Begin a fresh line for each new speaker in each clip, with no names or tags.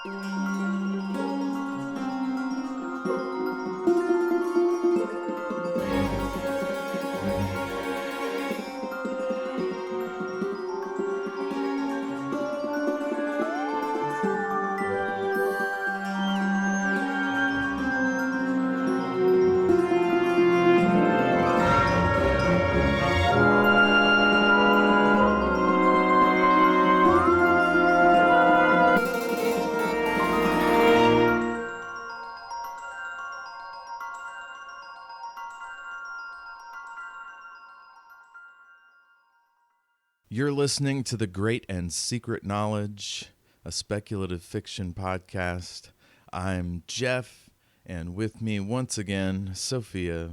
You're listening to The Great and Secret Knowledge, a speculative fiction podcast. I'm Jeff, and with me once again, Sophia.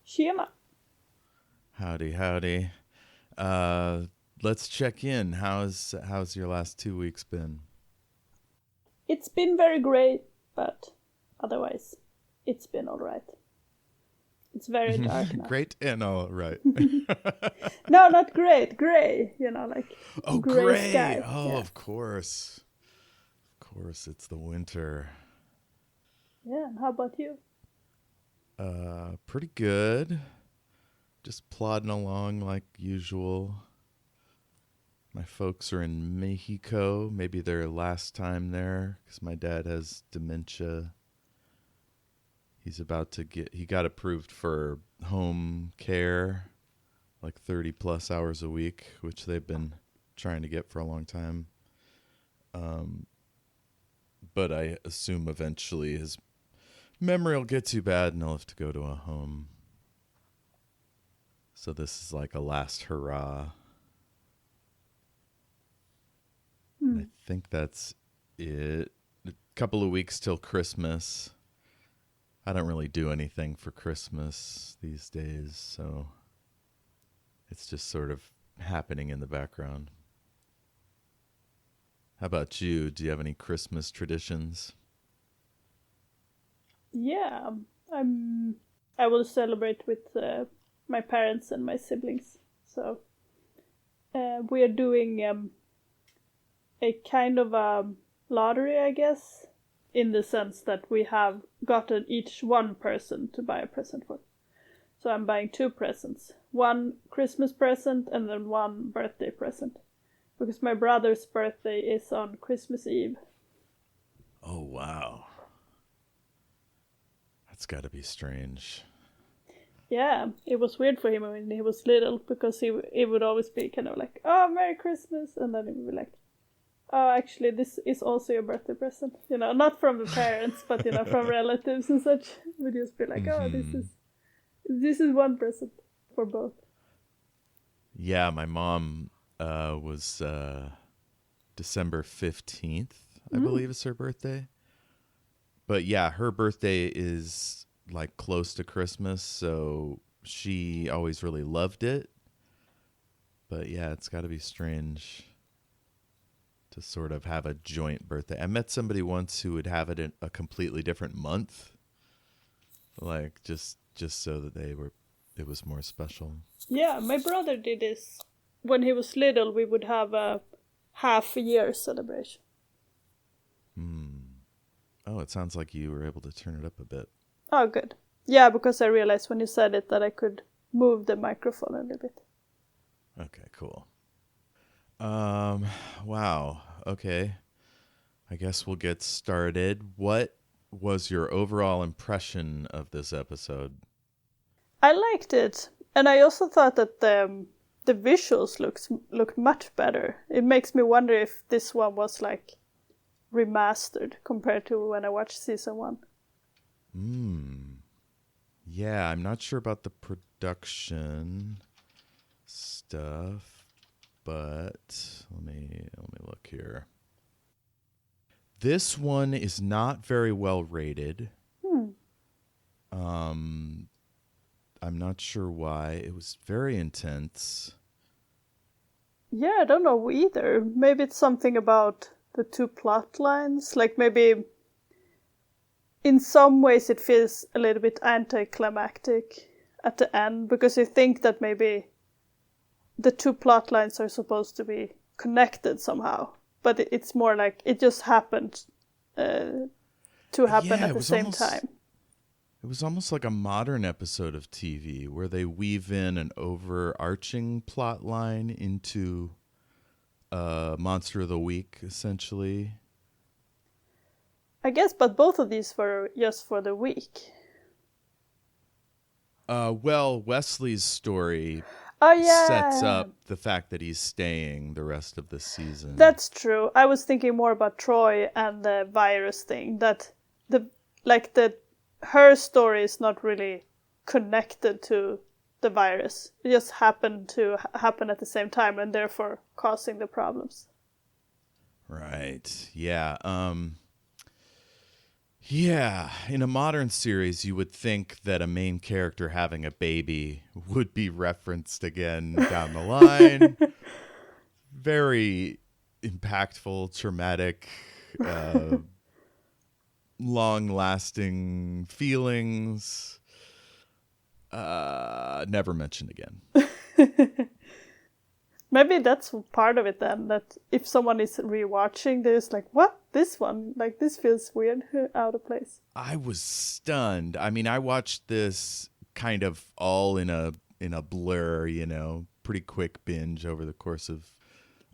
Tjena.
Howdy, howdy. Let's check in. How's your last 2 weeks been?
It's been very great, but otherwise, it's been all right. It's very dark now.
Great and all right.
No, not great. Gray, like
gray
sky.
Oh,
yeah.
Of course. Of course, it's the winter.
Yeah, and how about you?
Pretty good. Just plodding along like usual. My folks are in Mexico. Maybe their last time there, because my dad has dementia. He got approved for home care, like 30 plus hours a week, which they've been trying to get for a long time. But I assume eventually his memory will get too bad and he'll have to go to a home. So this is like a last hurrah. I think that's it. A couple of weeks till Christmas. I don't really do anything for Christmas these days, so it's just sort of happening in the background. How about you? Do you have any Christmas traditions?
Yeah, I will celebrate with my parents and my siblings. So we are doing a kind of a lottery, I guess, in the sense that we have gotten each one person to buy a present for. So I'm buying 2 presents. One Christmas present and then one birthday present. Because my brother's birthday is on Christmas Eve.
Oh, wow. That's got to be strange.
Yeah, it was weird for him when he was little, because he would always be kind of like, oh, Merry Christmas, and then he would be like, oh, actually, this is also your birthday present. Not from the parents, but, from relatives and such. We'd just be like, oh, this is one present for both.
Yeah, my mom was December 15th, I believe is her birthday. But yeah, her birthday is like close to Christmas, so she always really loved it. But yeah, it's got to be strange to sort of have a joint birthday. I met somebody once who would have it in a completely different month, like just so that it was more special.
Yeah, my brother did this when he was little. We would have a half-year celebration.
Oh, it sounds like you were able to turn it up a bit.
Oh, good. Yeah, because I realized when you said it that I could move the microphone a little bit.
Okay, cool. Wow. Okay. I guess we'll get started. What was your overall impression of this episode?
I liked it. And I also thought that the visuals looked much better. It makes me wonder if this one was like remastered compared to when I watched season 1.
Yeah, I'm not sure about the production stuff, but let me look here. This one is not very well rated. I'm not sure why. It was very intense.
Yeah, I don't know either. Maybe it's something about the 2 plot lines. Like maybe in some ways it feels a little bit anticlimactic at the end, because you think that maybe the 2 plot lines are supposed to be connected somehow. But it's more like it just happened to happen
Yeah,
at the same time.
It was almost like a modern episode of TV where they weave in an overarching plot line into Monster of the Week, essentially.
I guess, but both of these were just for the week.
Well, Wesley's story sets up the fact that he's staying the rest of the season.
That's true. I was thinking more about Troy and the virus thing. That her story is not really connected to the virus. It just happened to happen at the same time and therefore causing the problems.
Right. Yeah. Yeah, in a modern series, you would think that a main character having a baby would be referenced again down the line. Very impactful, traumatic, long-lasting feelings. Never mentioned again.
Maybe that's part of it then, that if someone is rewatching this, like, what? This one? Like, this feels weird, out of place.
I was stunned. I mean, I watched this kind of all in a blur, pretty quick binge over the course of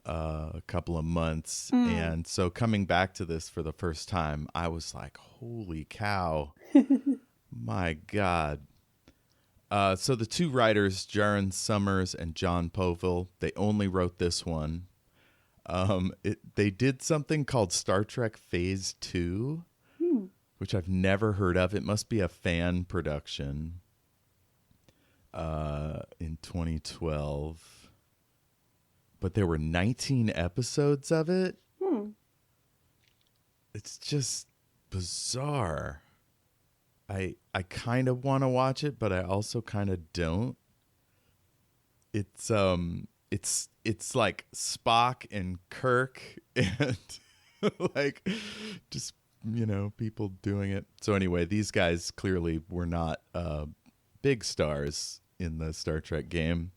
a couple of months. And so coming back to this for the first time, I was like, holy cow. My God. So the two writers, Jaron Summers and John Povil, they only wrote this one. They did something called Star Trek Phase 2, which I've never heard of. It must be a fan production in 2012. But there were 19 episodes of it. It's just bizarre. I kind of want to watch it, but I also kind of don't. It's like Spock and Kirk and like just people doing it. So anyway, these guys clearly were not big stars in the Star Trek game.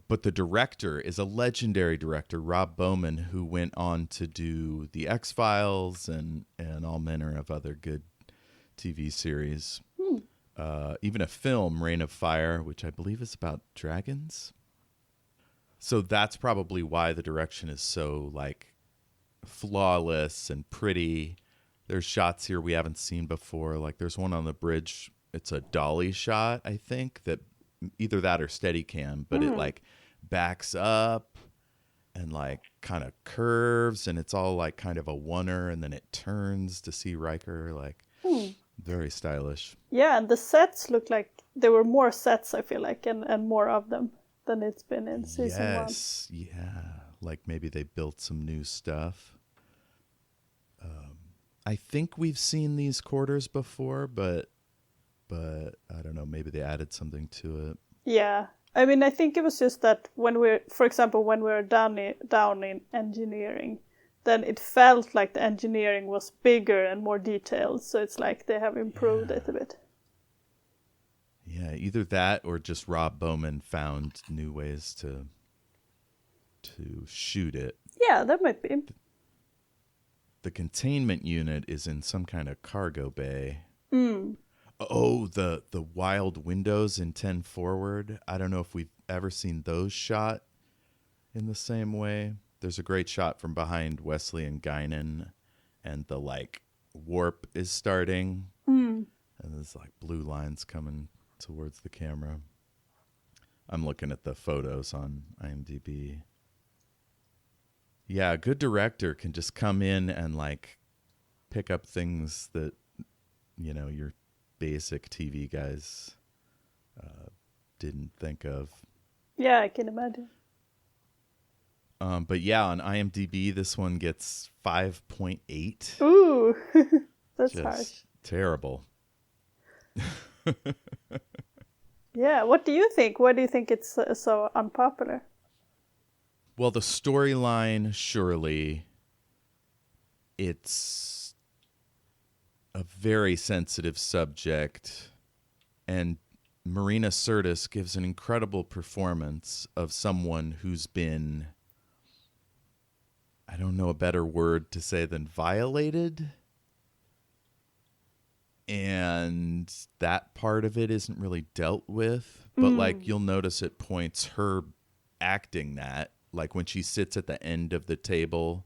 But the director is a legendary director, Rob Bowman, who went on to do The X-Files and all manner of other good TV series. Even a film, Reign of Fire, which I believe is about dragons. So that's probably why the direction is so like flawless and pretty. There's shots here we haven't seen before. Like there's one on the bridge. It's a dolly shot, I think, that either that or Steadicam, but it like backs up and like kind of curves, and it's all like kind of a oneer, and then it turns to see Riker. Like very stylish.
Yeah, and the sets look like there were more sets, I feel like, and more of them than it's been in season 1.
Yes, yeah. Like maybe they built some new stuff. I think we've seen these quarters before, but I don't know, maybe they added something to it.
Yeah. I mean, I think it was just that when for example, when we were down in engineering, then it felt like the engineering was bigger and more detailed. So it's like they have improved it a bit.
Yeah, either that or just Rob Bowman found new ways to shoot it.
Yeah, that might be.
The containment unit is in some kind of cargo bay. Oh, the wild windows in 10 Forward. I don't know if we've ever seen those shot in the same way. There's a great shot from behind Wesley and Guinan, and the like warp is starting. And there's like blue lines coming towards the camera. I'm looking at the photos on IMDb. Yeah, a good director can just come in and like pick up things that, your basic TV guys didn't think of.
Yeah, I can imagine.
But yeah, on IMDb, this one gets 5.8.
Ooh, that's
just
harsh.
Terrible.
Yeah, what do you think? Why do you think it's so unpopular?
Well, the storyline, surely, it's a very sensitive subject, and Marina Sirtis gives an incredible performance of someone who's been I don't know a better word to say than violated. And that part of it isn't really dealt with. But like you'll notice at points her acting that, like when she sits at the end of the table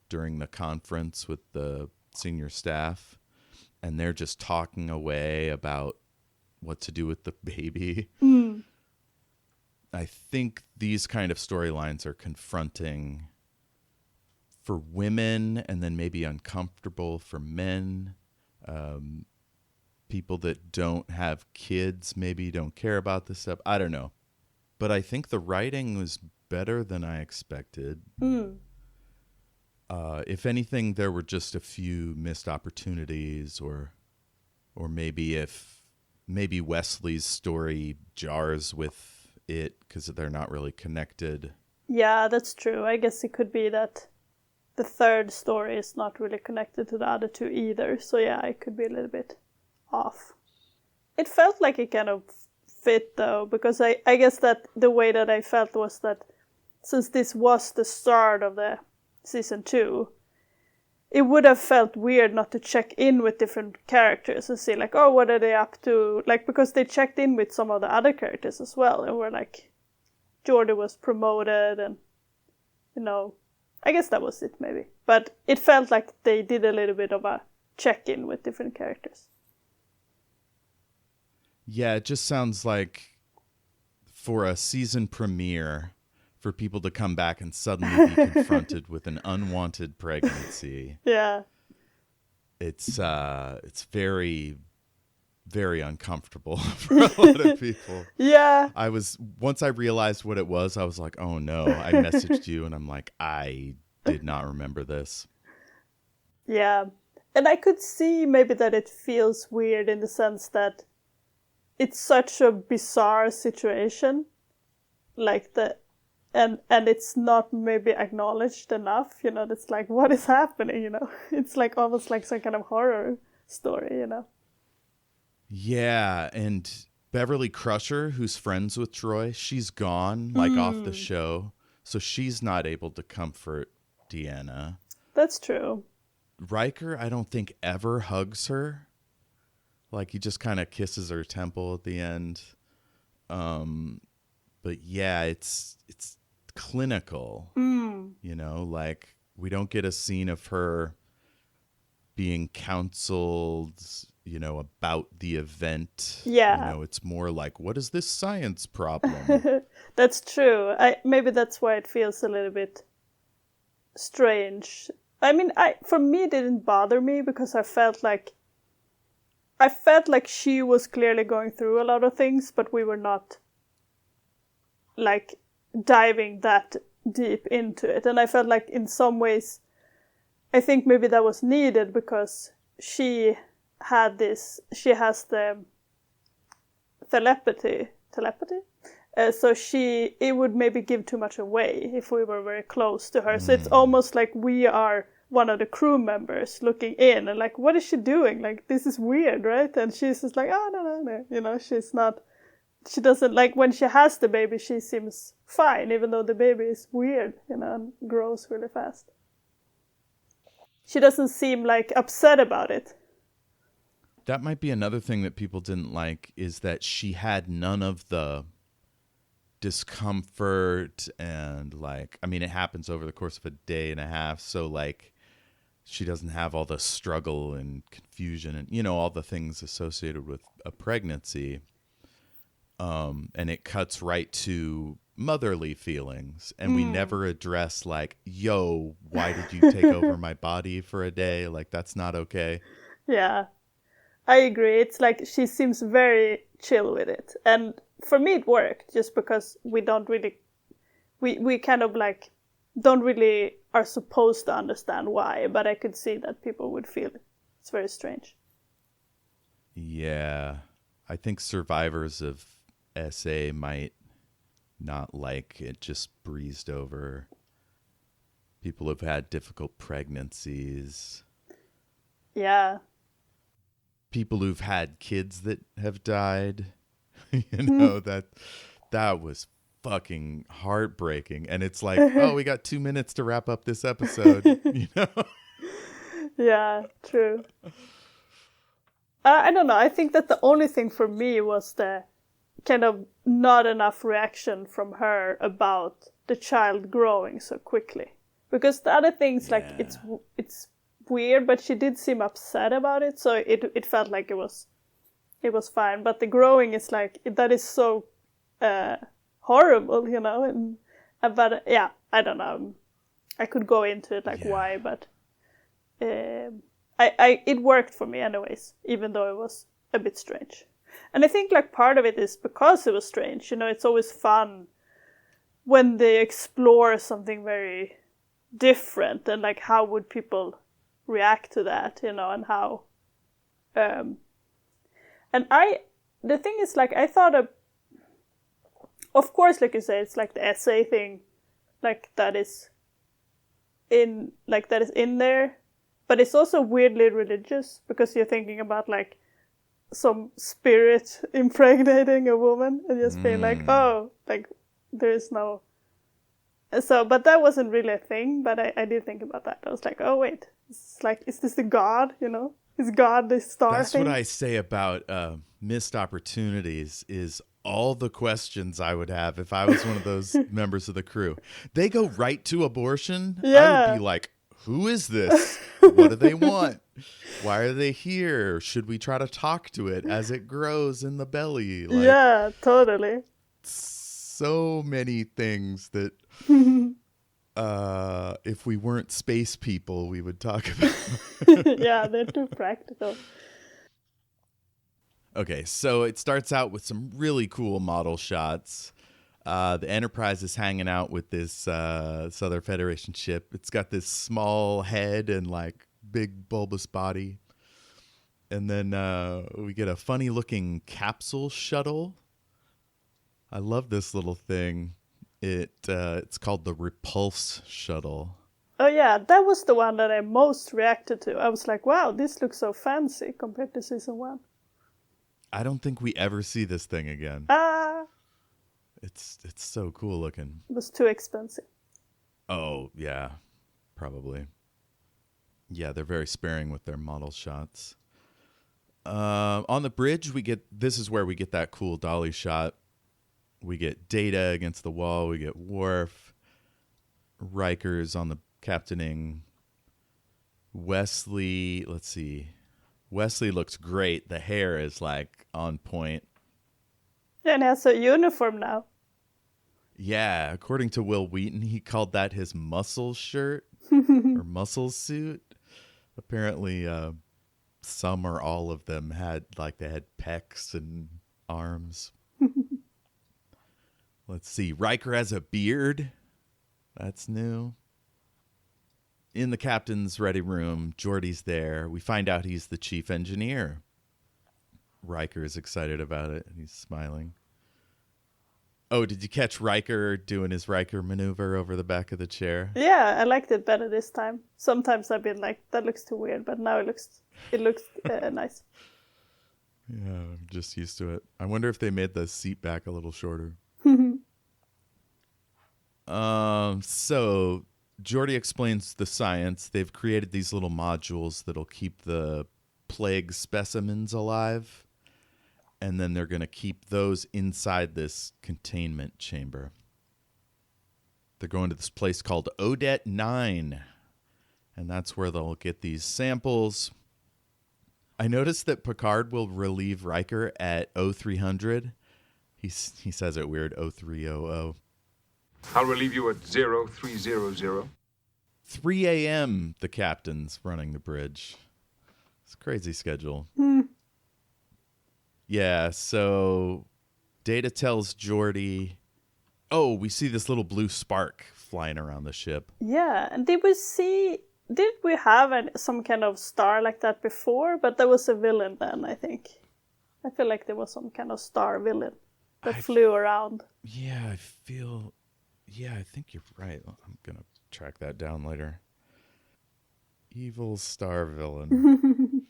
during the conference with the senior staff and they're just talking away about what to do with the baby. I think these kind of storylines are confronting for women and then maybe uncomfortable for men. People that don't have kids maybe don't care about this stuff. I don't know. But I think the writing was better than I expected. If anything, there were just a few missed opportunities or maybe Wesley's story jars with it because they're not really connected.
Yeah, that's true. I guess it could be that the third story is not really connected to the other two either. So yeah, it could be a little bit off. It felt like it kind of fit though, because I guess that the way that I felt was that since this was the start of the season 2, it would have felt weird not to check in with different characters and see like, oh, what are they up to? Like, because they checked in with some of the other characters as well and were like, Jordy was promoted and, you know, I guess that was it maybe. But it felt like they did a little bit of a check-in with different characters.
Yeah, it just sounds like for a season premiere, for people to come back and suddenly be confronted with an unwanted pregnancy.
Yeah.
It's very, very uncomfortable for a lot of people.
Yeah.
Once I realized what it was, I was like, oh no. I messaged you and I'm like, I did not remember this.
Yeah. And I could see maybe that it feels weird in the sense that it's such a bizarre situation. Like and it's not maybe acknowledged enough, you know, it's like, what is happening, you know? It's like almost like some kind of horror story, you know?
Yeah, and Beverly Crusher, who's friends with Troy, she's gone, like off the show, so she's not able to comfort Deanna.
That's true.
Riker, I don't think ever hugs her. Like he just kind of kisses her temple at the end. But yeah, it's clinical. You know, like we don't get a scene of her being counseled, you know, about the event.
Yeah.
You know, it's more like, what is this science problem?
That's true. Maybe that's why it feels a little bit strange. I mean, for me, it didn't bother me because I felt like she was clearly going through a lot of things, but we were not like diving that deep into it. And I felt like in some ways, I think maybe that was needed because she has the telepathy. So it would maybe give too much away if we were very close to her. So it's almost like we are one of the crew members looking in and like, what is she doing? Like, this is weird, right? And she's just like, oh, no. You know, she doesn't, like, when she has the baby, she seems fine, even though the baby is weird, you know, and grows really fast. She doesn't seem, like, upset about it.
That might be another thing that people didn't like, is that she had none of the discomfort and, like, I mean, it happens over the course of a day and a half, so, like, she doesn't have all the struggle and confusion and, you know, all the things associated with a pregnancy. And it cuts right to motherly feelings. And we never address like, yo, why did you take over my body for a day? Like, that's not okay.
Yeah, I agree. It's like she seems very chill with it. And for me, it worked just because we don't really, we kind of like don't really are supposed to understand why. But I could see that people would feel it. It's very strange.
Yeah, I think survivors of SA might not like it just breezed over. People have had difficult pregnancies.
Yeah.
People who've had kids that have died. You know, that was fucking heartbreaking. And it's like, oh, we got 2 minutes to wrap up this episode, you know?
Yeah, true. I don't know. I think that the only thing for me was the kind of not enough reaction from her about the child growing so quickly. Because the other things, like, it's weird, but she did seem upset about it, so it felt like it was fine. But the growing is like, that is so horrible, you know. And but yeah, I don't know. I could go into it like why, but it worked for me anyways, even though it was a bit strange. And I think like part of it is because it was strange. You know, it's always fun when they explore something very different, and like how would people react to that, you know, and how and the thing is, like, I thought of course, like you say, it's like the essay thing, like that is in there, but it's also weirdly religious, because you're thinking about like some spirit impregnating a woman and just being like, oh, like there is no. So, but that wasn't really a thing, but I did think about that. I was like, oh, wait, it's like, is this the God, you know? Is God the star
That's
thing?
what I say about missed opportunities, is all the questions I would have if I was one of those members of the crew. They go right to abortion.
Yeah.
I would be like, who is this? What do they want? Why are they here? Should we try to talk to it as it grows in the belly? Like,
yeah, totally.
so many things that if we weren't space people, we would talk about.
Yeah, they're too practical.
Okay, so it starts out with some really cool model shots. The Enterprise is hanging out with this Southern Federation ship. It's got this small head and like big bulbous body. And then we get a funny looking capsule shuttle. I love this little thing. It's called the Repulse shuttle.
Oh yeah, that was the one that I most reacted to. I was like, wow, this looks so fancy compared to season 1.
I don't think we ever see this thing again. It's so cool looking.
It was too expensive.
Oh, yeah, probably. Yeah, they're very sparing with their model shots. On the bridge, this is where we get that cool dolly shot. We get Data against the wall. We get Worf. Riker's on the captaining. Wesley, let's see. Wesley looks great. The hair is like on point.
Yeah, and he has a uniform now.
Yeah, according to Will Wheaton, he called that his muscle shirt or muscle suit. Apparently, some or all of them had pecs and arms. Let's see. Riker has a beard. That's new. In the captain's ready room, Geordi's there. We find out he's the chief engineer. Riker is excited about it, and he's smiling. Oh, did you catch Riker doing his Riker maneuver over the back of the chair?
Yeah, I liked it better this time. Sometimes I've been like, that looks too weird, but now it looks nice.
Yeah, I'm just used to it. I wonder if they made the seat back a little shorter. So Geordi explains the science. They've created these little modules that'll keep the plague specimens alive. And then they're going to keep those inside this containment chamber. They're going to this place called Odette 9. And that's where they'll get these samples. I noticed that Picard will relieve Riker at 0300. He says it weird, 0300.
I'll relieve you at 0300.
3 a.m. the captain's running the bridge. It's a crazy schedule. Yeah, so Data tells Geordi, oh, we see this little blue spark flying around the ship.
Yeah, and did we have some kind of star like that before? But there was a villain then, I think. I feel like there was some kind of star villain that flew around.
Yeah, I think you're right. I'm going to track that down later. Evil star villain.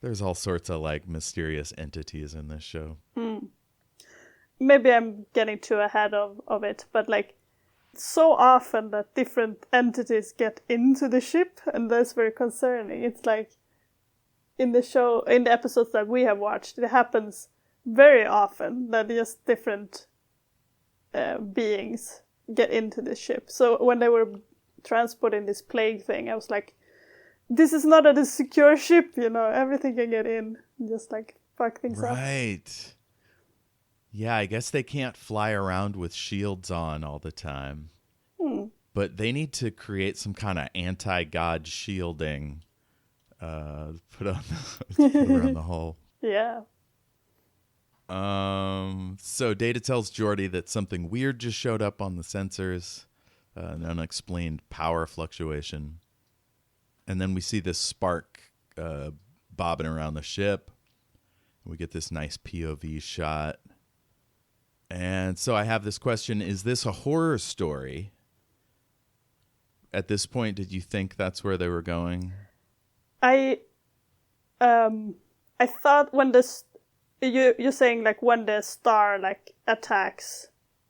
There's all sorts of like mysterious entities in this show.
maybe I'm getting too ahead of it, but like so often that different entities get into the ship, and that's very concerning. It's like in the episodes that we have watched, it happens very often that just different beings get into the ship. So when they were transporting this plague thing, I was like, this is not a secure ship, everything can get in and just like fuck things up.
Right. Yeah, I guess they can't fly around with shields on all the time. But they need to create some kind of anti-god shielding put around the hull.
Yeah.
So Data tells Geordi that something weird just showed up on the sensors, an unexplained power fluctuation. And then we see this spark bobbing around the ship. We get this nice POV shot. And so I have this question, is this a horror story? At this point, did you think that's where they were going?
I thought when you're saying like when the star like attacks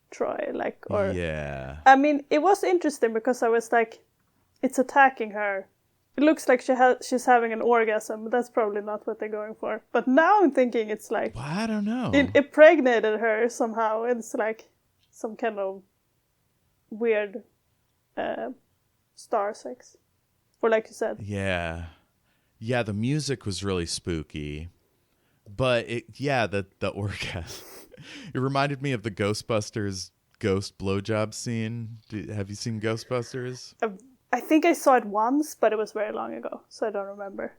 Troy, like, or
yeah.
I mean, it was interesting because I was like, it's attacking her. It looks like she's having an orgasm, but that's probably not what they're going for. But now I'm thinking it's like,
well, I don't know.
It impregnated her somehow. It's like some kind of weird star sex, or like you said.
Yeah. The music was really spooky, but the orgasm. It reminded me of the Ghostbusters ghost blowjob scene. Have you seen Ghostbusters?
I think I saw it once, but it was very long ago, so I don't remember.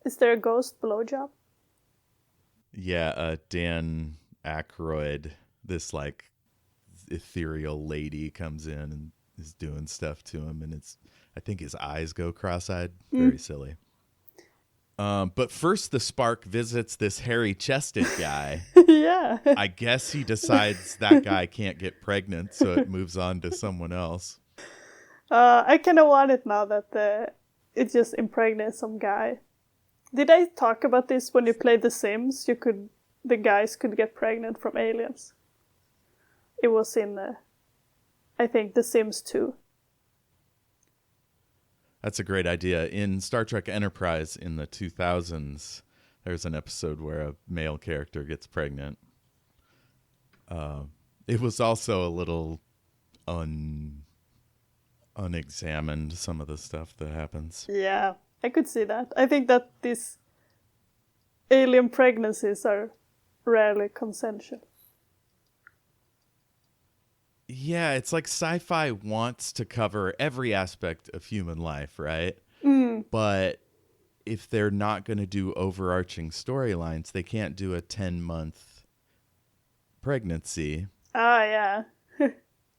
Is there a ghost blowjob?
Yeah, Dan Aykroyd, this like ethereal lady comes in and is doing stuff to him, and I think his eyes go cross-eyed. Very silly. But first the spark visits this hairy-chested guy.
Yeah.
I guess he decides that guy can't get pregnant, so it moves on to someone else.
I kind of want it now that it just impregnates some guy. Did I talk about this when you played The Sims? The guys could get pregnant from aliens. It was in, I think, The Sims 2.
That's a great idea. In Star Trek Enterprise in the 2000s, there's an episode where a male character gets pregnant. It was also a little unexamined, some of the stuff that happens.
Yeah, I could see that. I think that these alien pregnancies are rarely consensual.
Yeah, it's like sci-fi wants to cover every aspect of human life, right? But if they're not going to do overarching storylines, they can't do a 10-month pregnancy.
Ah, yeah.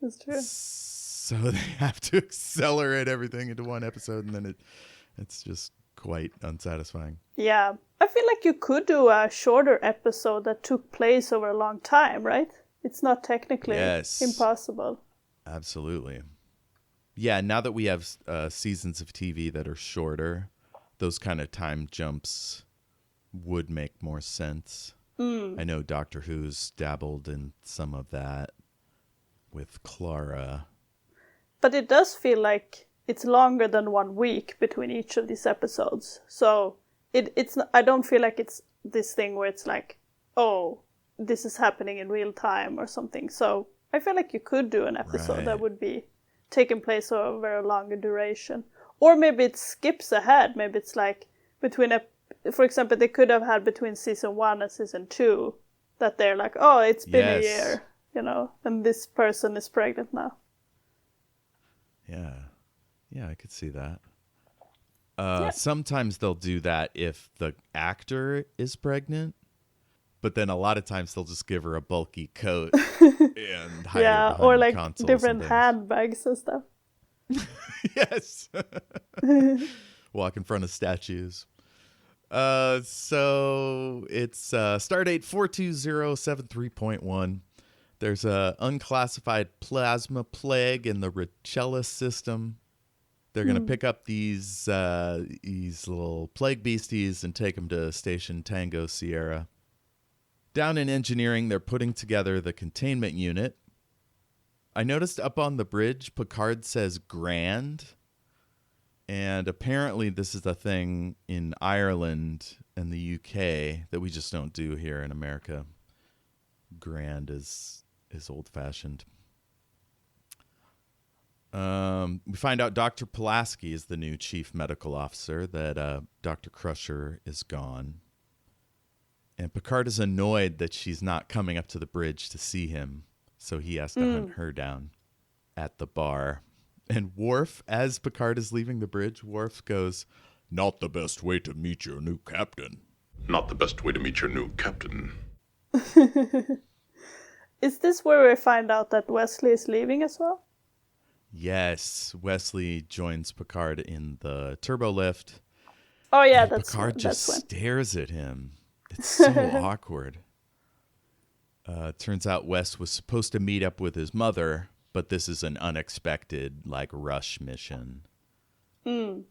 That's true.
So they have to accelerate everything into one episode, and then it's just quite unsatisfying.
Yeah. I feel like you could do a shorter episode that took place over a long time, right? It's not technically impossible.
Absolutely. Yeah, now that we have seasons of TV that are shorter, those kind of time jumps would make more sense. I know Doctor Who's dabbled in some of that with Clara.
But it does feel like it's longer than 1 week between each of these episodes. So it's not, I don't feel like it's this thing where it's like, oh, this is happening in real time or something. So I feel like you could do an episode that would be taking place over a longer duration. Or maybe it skips ahead. Maybe it's like for example, they could have had between season 1 and season 2 that they're like, oh, it's been a year, and this person is pregnant now.
Yeah, I could see that. Sometimes they'll do that if the actor is pregnant, but then a lot of times they'll just give her a bulky coat and hide her behind
or like
consoles
different handbags and stuff.
Yes. Walk in front of statues. So it's Stardate 42073.1. There's a unclassified plasma plague in the Richella system. They're going to pick up these little plague beasties and take them to Station Tango Sierra. Down in engineering, they're putting together the containment unit. I noticed up on the bridge, Picard says grand. And apparently this is a thing in Ireland and the UK that we just don't do here in America. Grand is old-fashioned. We find out Dr. Pulaski is the new chief medical officer, that Dr. Crusher is gone. And Picard is annoyed that she's not coming up to the bridge to see him, so he has to hunt her down at the bar. And Worf, as Picard is leaving the bridge, Worf goes, "Not the best way to meet your new captain."
Not the best way to meet your new captain.
Is this where we find out that Wesley is leaving as well?
Yes, Wesley joins Picard in the turbo lift.
Oh yeah,
and
that's
Picard
when,
just
that's when.
stares at him. It's so awkward. Turns out Wes was supposed to meet up with his mother, but this is an unexpected, rush mission. And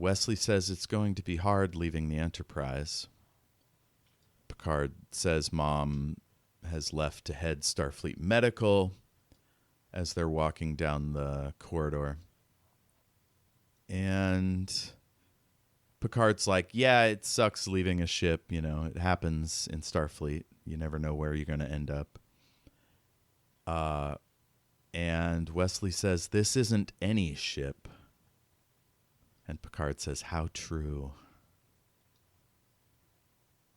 Wesley says it's going to be hard leaving the Enterprise. Picard says Mom has left to head Starfleet Medical as they're walking down the corridor. And Picard's like, yeah, it sucks leaving a ship. It happens in Starfleet. You never know where you're going to end up. And Wesley says, this isn't any ship. And Picard says, how true.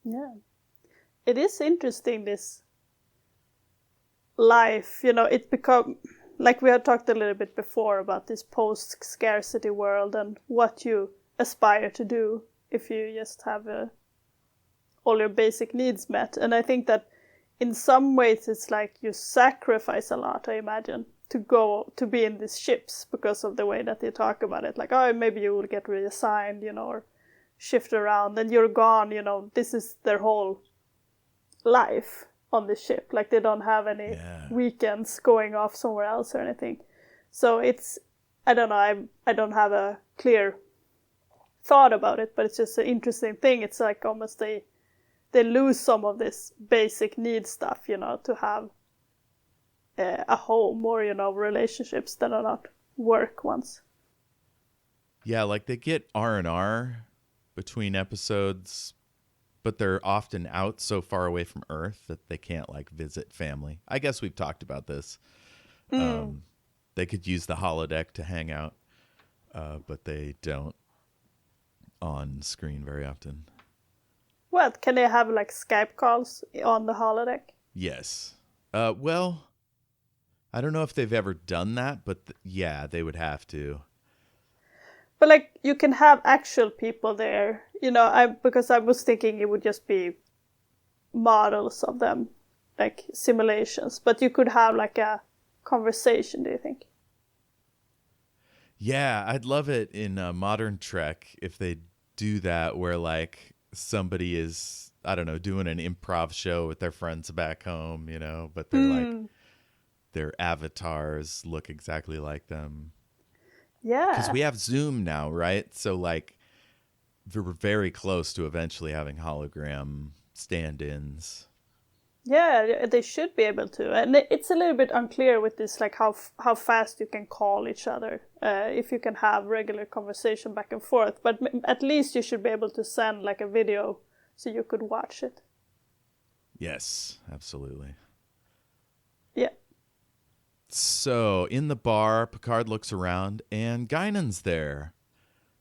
Yeah. It is interesting, this life. It become, like we had talked a little bit before about this post-scarcity world and what you aspire to do if you just have all your basic needs met. And I think that in some ways it's like you sacrifice a lot, I imagine, to be in these ships because of the way that they talk about it. Like, oh, maybe you will get reassigned, or shift around, and you're gone, this is their whole life on the ship. Like, they don't have any weekends going off somewhere else or anything. So it's, I don't know, I don't have a clear thought about it, but it's just an interesting thing. It's like almost they lose some of this basic need stuff, to have a home or, relationships that are not work ones.
Yeah, they get R&R between episodes, but they're often out so far away from Earth that they can't visit family. I guess we've talked about this. They could use the holodeck to hang out, but they don't on screen very often.
What, can they have Skype calls on the holodeck?
Yes. Well, I don't know if they've ever done that, but yeah, they would have to.
But you can have actual people there, because I was thinking it would just be models of them, simulations. But you could have a conversation, do you think?
Yeah, I'd love it in modern Trek if they do that, where somebody is, I don't know, doing an improv show with their friends back home, but they're their avatars look exactly like them.
Yeah.
Because we have Zoom now, right? So we're very close to eventually having hologram stand-ins.
Yeah, they should be able to. And it's a little bit unclear with this, how fast you can call each other, if you can have regular conversation back and forth. But at least you should be able to send a video so you could watch it.
Yes, absolutely.
Yeah.
So in the bar, Picard looks around and Guinan's there.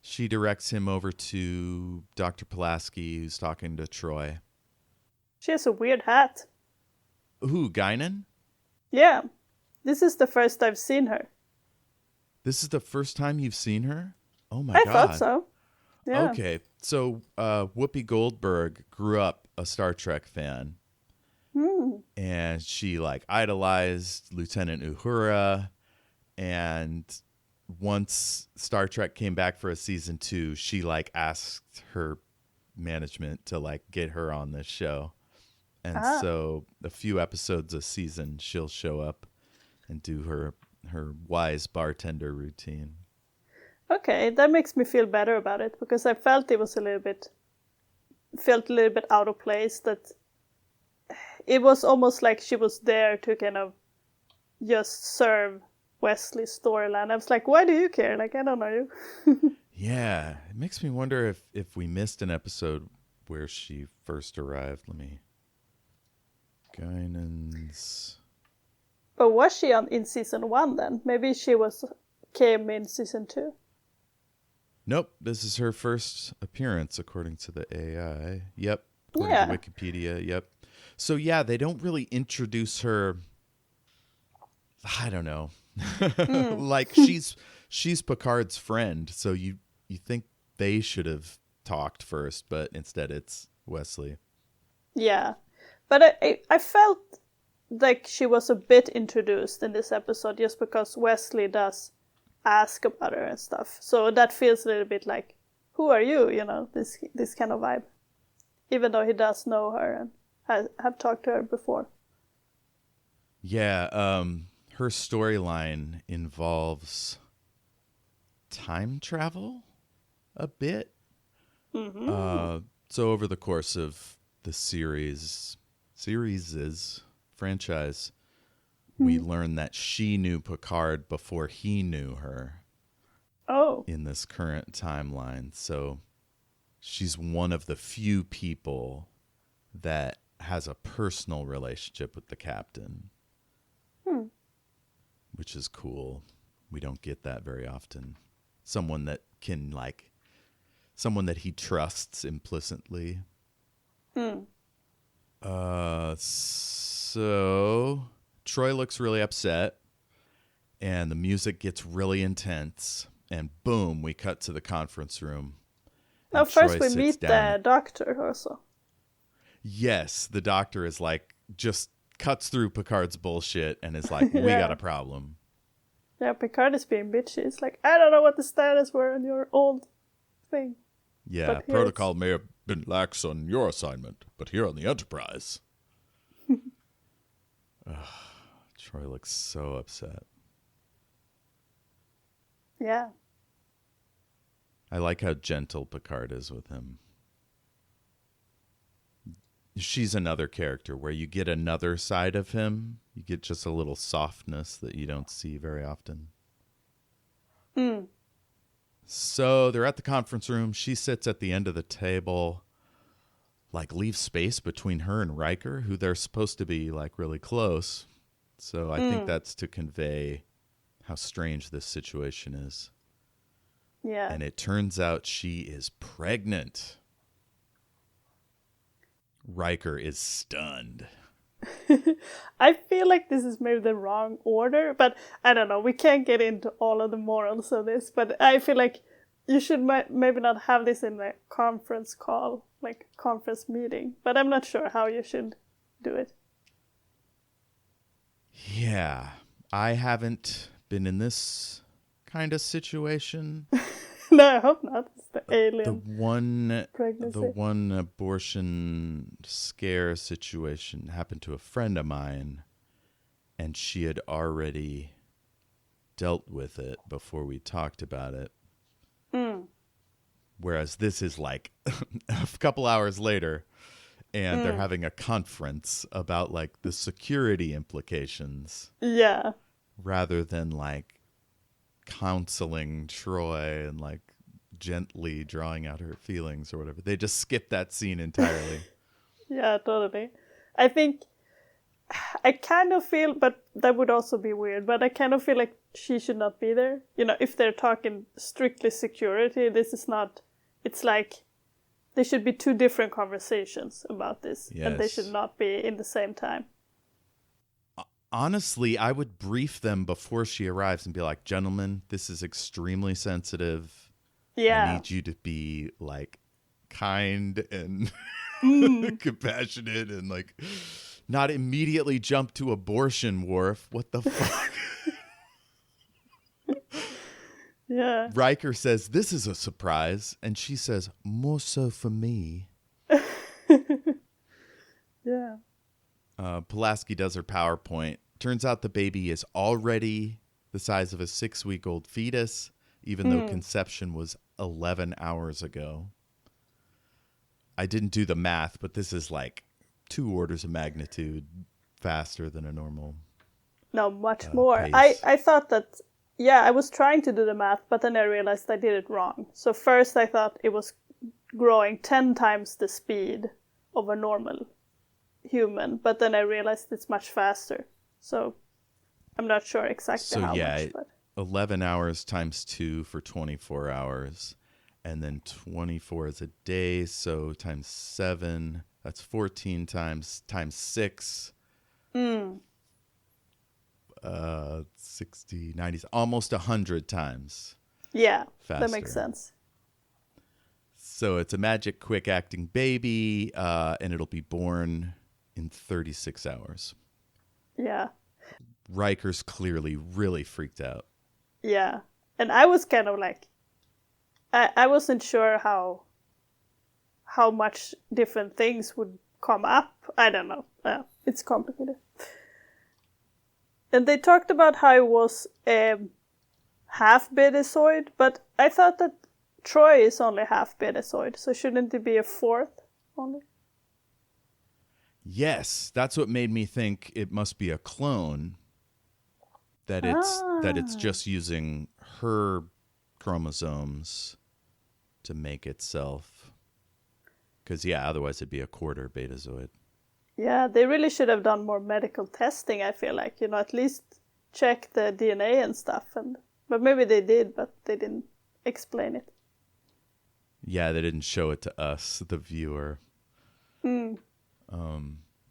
She directs him over to Dr. Pulaski, who's talking to Troy.
She has a weird hat.
Who, Guinan?
Yeah. This is the first I've seen her.
This is the first time you've seen her? Oh my God.
I thought so. Yeah.
Okay. So Whoopi Goldberg grew up a Star Trek fan. And she idolized Lieutenant Uhura. And once Star Trek came back for a season 2, she asked her management to get her on this show. And so a few episodes a season, she'll show up and do her wise bartender routine.
Okay, that makes me feel better about it, because I felt it was a little bit felt a little bit out of place. That it was almost like she was there to kind of just serve Wesley's storyline. I was like, why do you care? Like, I don't know you.
Yeah, it makes me wonder if we missed an episode where she first arrived. Let me... Guinan's...
But was she in season 1 then? Maybe she came in season 2.
Nope, this is her first appearance according to the AI. Yep, according to Wikipedia. Yep. So yeah, they don't really introduce her. I don't know. Like she's Picard's friend, so you think they should have talked first, but instead it's Wesley.
Yeah, but I felt like she was a bit introduced in this episode just because Wesley does ask about her and stuff. So that feels a little bit like, who are you? You know, this kind of vibe. Even though he does know her and have talked to her before.
Yeah, her storyline involves time travel a bit. Mm-hmm. So over the course of the series franchise, we learn that she knew Picard before he knew her.
Oh.
In this current timeline. So she's one of the few people that has a personal relationship with the captain. Which is cool. We don't get that very often. Someone that he trusts implicitly. So Troy looks really upset, and the music gets really intense, and boom, we cut to the conference room.
Now first we meet the doctor also.
Yes, the doctor is like, just cuts through Picard's bullshit and is like, we got a problem.
Yeah, Picard is being bitchy. It's like, I don't know what the status were on your old thing.
Yeah, protocol may have been lax on your assignment, but here on the Enterprise. Troy looks so upset.
Yeah.
I like how gentle Picard is with him. She's another character where you get another side of him. You get just a little softness that you don't see very often. So they're at the conference room. She sits at the end of the table, like leaves space between her and Riker, who they're supposed to be like really close. So I think that's to convey how strange this situation is.
Yeah.
And it turns out she is pregnant. Riker is stunned.
I feel like this is maybe the wrong order, but I don't know. We can't get into all of the morals of this, but I feel like you should maybe not have this in a conference call, like conference meeting. But I'm not sure how you should do it.
Yeah, I haven't been in this kind of situation.
No, I hope not. It's the alien pregnancy.
The one abortion scare situation happened to a friend of mine, and she had already dealt with it before we talked about it. Whereas this is like a couple hours later, and they're having a conference about like the security implications.
Yeah.
Rather than like counseling Troy and like gently drawing out her feelings or whatever. They just skip that scene entirely.
Yeah, totally. I think I kind of feel, but that would also be weird, but I kind of feel like she should not be there. You know, if they're talking strictly security, this is not, it's like there should be two different conversations about this. Yes. And they should not be in the same time.
Honestly, I would brief them before she arrives and be like, gentlemen, this is extremely sensitive. Yeah. I need you to be like kind and compassionate and like not immediately jump to abortion, Worf. What the fuck?
Yeah.
Riker says, this is a surprise. And she says, more so for me.
Yeah.
Pulaski does her PowerPoint. Turns out the baby is already the size of a 6-week-old fetus, even though conception was 11 hours ago. I didn't do the math, but this is like 2 orders of magnitude faster than a normal.
No, much more.
Pace.
I thought that, I was trying to do the math, but then I realized I did it wrong. So first I thought it was growing 10 times the speed of a normal human, but then I realized it's much faster. So I'm not sure exactly how much. But
11 hours times 2 for 24 hours. And then 24 is a day, so times 7. That's 14 times 6. 60, 90, almost 100 times.
Yeah,
faster.
That makes sense.
So it's a magic quick acting baby, and it'll be born in 36 hours.
Yeah.
Riker's clearly really freaked out.
Yeah. And I was kind of like, I wasn't sure how much different things would come up. I don't know. It's complicated. And they talked about how it was half Bedesoid, but I thought that Troy is only half Bedesoid, so shouldn't it be a fourth only?
Yes, that's what made me think it must be a clone. That it's just using her chromosomes to make itself. Because otherwise it'd be a quarter Betazoid.
Yeah, they really should have done more medical testing, I feel like. At least check the DNA and stuff. But maybe they did, but they didn't explain it.
Yeah, they didn't show it to us, the viewer.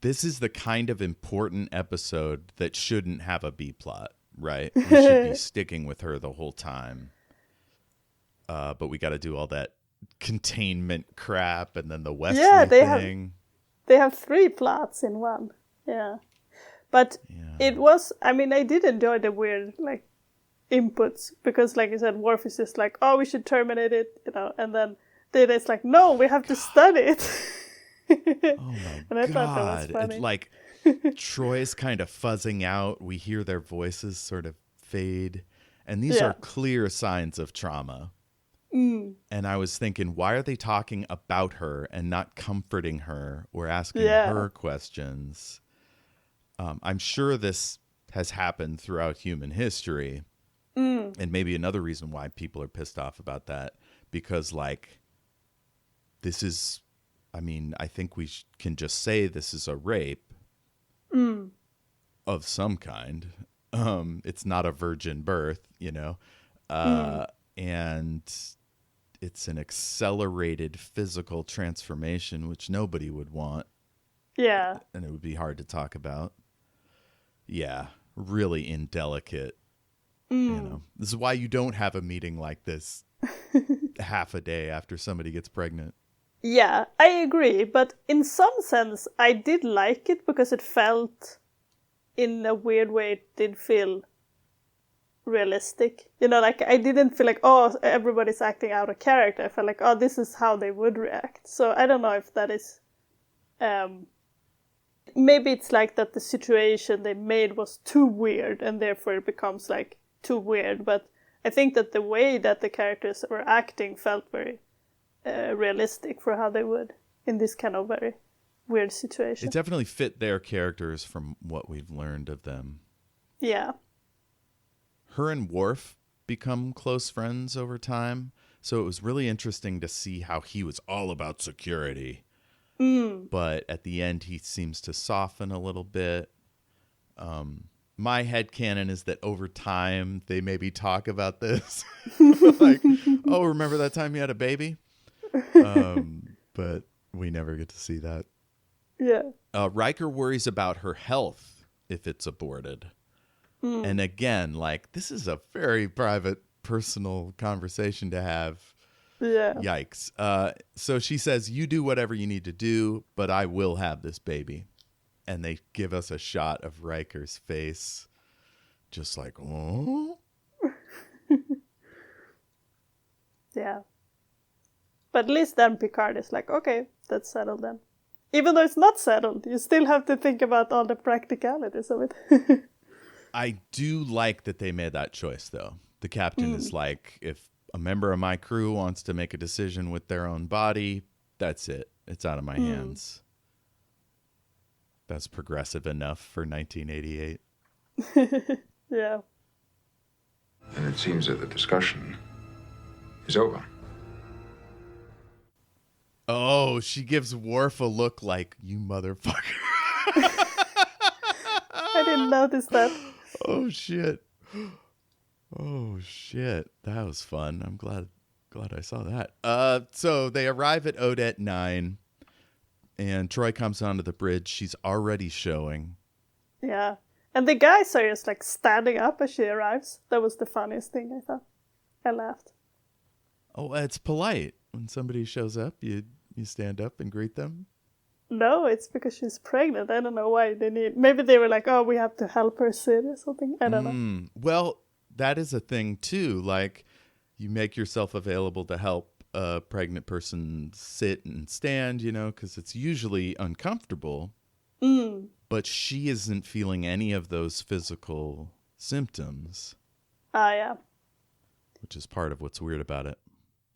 This is the kind of important episode that shouldn't have a B plot, right? We should be sticking with her the whole time. But we got to do all that containment crap and then the Wesley thing.
They have 3 plots in one. Yeah. But it was, I did enjoy the weird, inputs. Because, like you said, Worf is just like, oh, we should terminate it, and then Data's like, no, we have to study it.
Oh, my
and I
God.
thought that was funny.
It's like Troy's kind of fuzzing out. We hear their voices sort of fade. And these are clear signs of trauma. And I was thinking, why are they talking about her and not comforting her or asking her questions? I'm sure this has happened throughout human history. And maybe another reason why people are pissed off about that. Because, this is, I think we can just say this is a rape of some kind. It's not a virgin birth, and it's an accelerated physical transformation, which nobody would want.
Yeah.
And it would be hard to talk about. Yeah, really indelicate. This is why you don't have a meeting like this half a day after somebody gets pregnant.
Yeah, I agree. But in some sense, I did like it because it felt, in a weird way, it did feel realistic. I didn't feel like, oh, everybody's acting out of character. I felt like, oh, this is how they would react. So I don't know if that is... maybe it's like that the situation they made was too weird and therefore it becomes too weird. But I think that the way that the characters were acting felt very realistic for how they would in this kind of very weird situation.
It definitely fit their characters from what we've learned of them.
Yeah.
Her and Worf become close friends over time. So it was really interesting to see how he was all about security. But at the end, he seems to soften a little bit. My headcanon is that over time, they maybe talk about this. Oh, remember that time you had a baby? But we never get to see that.
Yeah.
Riker worries about her health if it's aborted. And again, this is a very private, personal conversation to have.
Yeah.
Yikes. So she says, you do whatever you need to do, but I will have this baby. And they give us a shot of Riker's face. Just like, oh.
Yeah. But at least then Picard is like, okay, that's settled then. Even though it's not settled, you still have to think about all the practicalities of it.
I do like that they made that choice, though. The captain is like, if a member of my crew wants to make a decision with their own body, that's it. It's out of my hands. That's progressive enough for 1988.
Yeah.
And it seems that the discussion is over.
Oh, she gives Worf a look like, you motherfucker.
I didn't notice that.
Oh, shit. Oh, shit. That was fun. I'm glad I saw that. So they arrive at Odette 9, and Troy comes onto the bridge. She's already showing.
Yeah. And the guys are just like standing up as she arrives. That was the funniest thing, I thought. I laughed.
Oh, it's polite. When somebody shows up, you stand up and greet them.
No, it's because she's pregnant. I don't know why they need... Maybe they were like, oh, we have to help her sit or something. I don't know.
Well, that is a thing, too. Like, you make yourself available to help a pregnant person sit and stand, you know, because it's usually uncomfortable. But she isn't feeling any of those physical symptoms.
Ah, yeah.
Which is part of what's weird about it.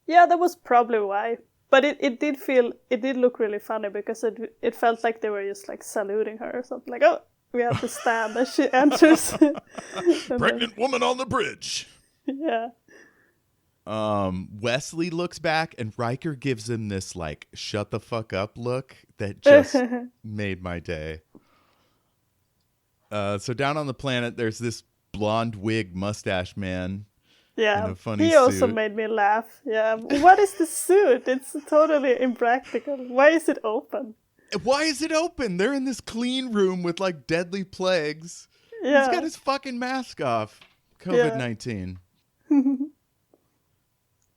Yeah, that was probably why. But it did look really funny because it felt like they were just like saluting her or something. Like, oh, we have to stand as she enters.
Pregnant woman on the bridge.
Yeah.
Wesley looks back and Riker gives him this like shut the fuck up look that just made my day. So down on the planet, there's this blonde wig mustache man.
Yeah,
in a funny
he also
suit.
made me laugh. Yeah, what is the suit? It's totally impractical. Why is it open?
Why is it open? They're in this clean room with like deadly plagues.
Yeah.
He's got his fucking mask off. COVID-19.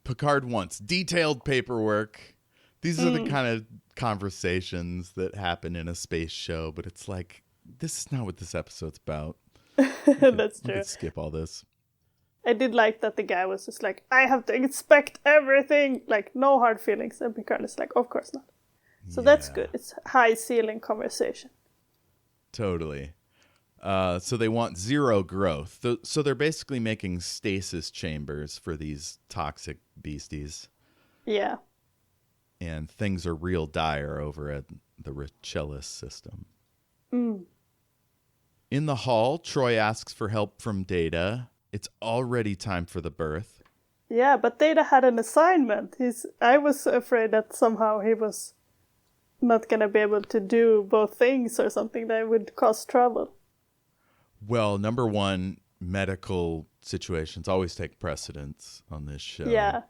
Picard wants detailed paperwork. These are the kind of conversations that happen in a space show, but it's like, this is not what this episode's about.
That's
We
true.
could skip all this.
I did like that the guy was just like, I have to inspect everything. Like, no hard feelings. And Picard is like, of course not. So that's good. It's high ceiling conversation.
Totally. So they want zero growth. So they're basically making stasis chambers for these toxic beasties.
Yeah.
And things are real dire over at the Richellus system. In the hall, Troy asks for help from Data. It's already time for the birth.
Yeah, but Data had an assignment. I was afraid that somehow he was not going to be able to do both things or something that would cause trouble.
Well, number one, medical situations always take precedence on this show.
Yeah.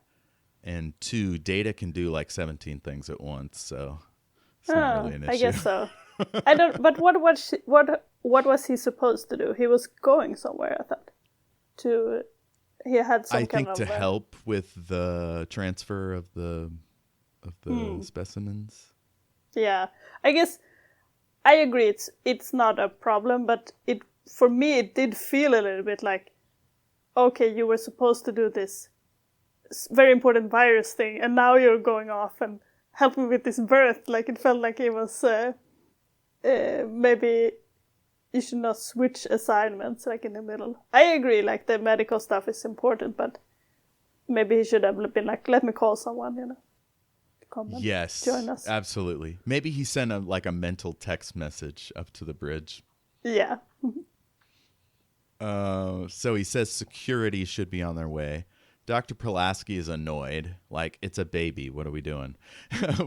And two, Data can do like 17 things at once, so it's not really an issue.
I guess so. I don't. But what was he supposed to do? He was going somewhere, I thought. He had some kind of...
to help with the transfer of the specimens.
Yeah, I guess I agree. It's not a problem, but for me it did feel a little bit like, okay, you were supposed to do this very important virus thing, and now you're going off and helping with this birth. Like, it felt like it was maybe you should not switch assignments like in the middle. I agree, like the medical stuff is important, but maybe he should have been like, let me call someone, to come and join us.
Absolutely. Maybe he sent a mental text message up to the bridge.
Yeah.
So he says security should be on their way. Dr. Pulaski is annoyed. Like, it's a baby. What are we doing?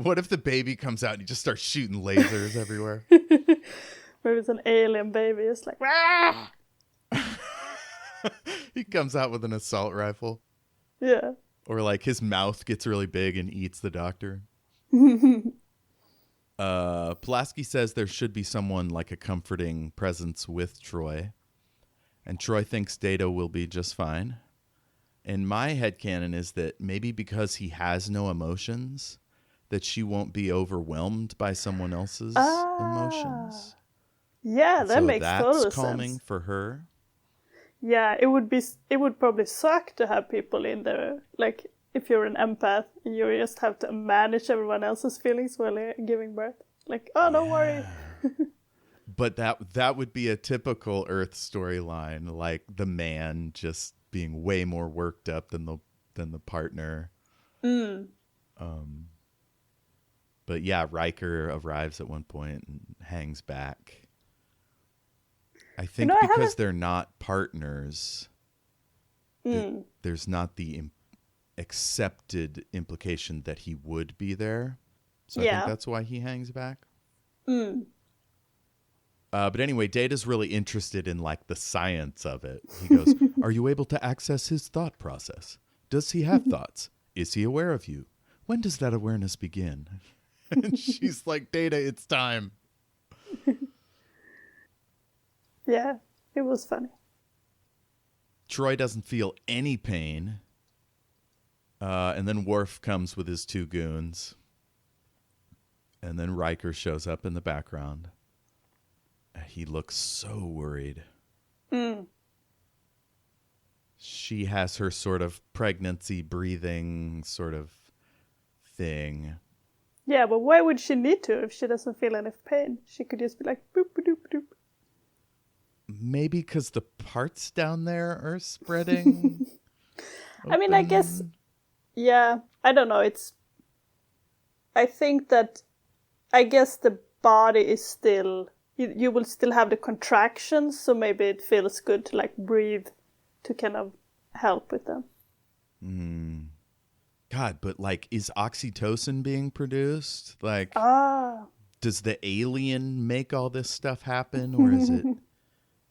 What if the baby comes out and he just starts shooting lasers everywhere?
Maybe it's an alien baby. It's like, Wah!
He comes out with an assault rifle.
Yeah.
Or like his mouth gets really big and eats the doctor. Pulaski says there should be someone like a comforting presence with Troy. And Troy thinks Data will be just fine. And my headcanon is that maybe because he has no emotions, that she won't be overwhelmed by someone else's emotions.
Yeah, that makes total sense.
That's calming for her.
Yeah, it would probably suck to have people in there. Like, if you're an empath, you just have to manage everyone else's feelings while you're giving birth. Like, oh, don't worry.
But that would be a typical Earth storyline, like the man just being way more worked up than the partner. But yeah, Riker arrives at one point and hangs back. I think because they're not partners, there's not the accepted implication that he would be there. So I think that's why he hangs back. But anyway, Data's really interested in like the science of it. He goes, "Are you able to access his thought process? Does he have thoughts? Is he aware of you? When does that awareness begin?" And she's like, "Data, it's time."
Yeah, it was funny.
Troy doesn't feel any pain. And then Worf comes with his 2 goons. And then Riker shows up in the background. He looks so worried. She has her sort of pregnancy breathing sort of thing.
Yeah, but why would she need to if she doesn't feel any pain? She could just be like, boop, boop, boop.
Maybe because the parts down there are spreading.
I mean, I guess, yeah, I don't know. I think that, I guess the body is still, you will still have the contractions, so maybe it feels good to like breathe to kind of help with them.
God, but like, is oxytocin being produced? Like, does the alien make all this stuff happen, or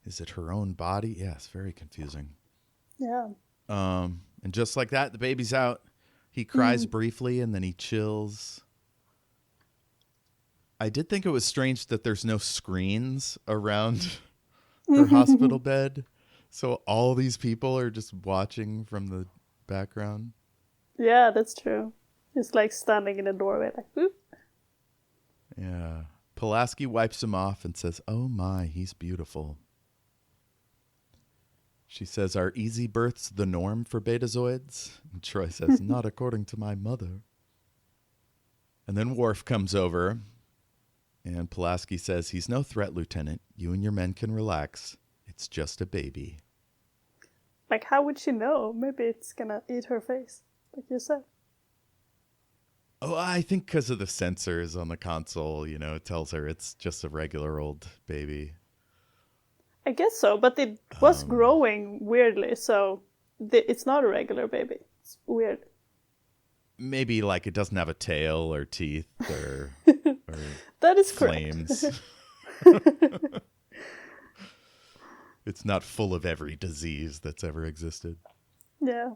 is it her own body? Yeah, it's very confusing.
Yeah.
And just like that, the baby's out. He cries briefly and then he chills. I did think it was strange that there's no screens around her hospital bed. So all these people are just watching from the background.
Yeah, that's true. It's like standing in a doorway, like, whoop.
Yeah. Pulaski wipes him off and says, "Oh my, he's beautiful." She says, "Are easy births the norm for betazoids?" And Troy says, "Not according to my mother." And then Worf comes over, and Pulaski says, "He's no threat, Lieutenant. You and your men can relax. It's just a baby."
Like, how would she know? Maybe it's gonna eat her face, like you said.
Oh, I think because of the sensors on the console, it tells her it's just a regular old baby.
I guess so, but it was growing weirdly, so it's not a regular baby. It's weird.
Maybe like it doesn't have a tail or teeth or
that is
flames. It's not full of every disease that's ever existed.
Yeah.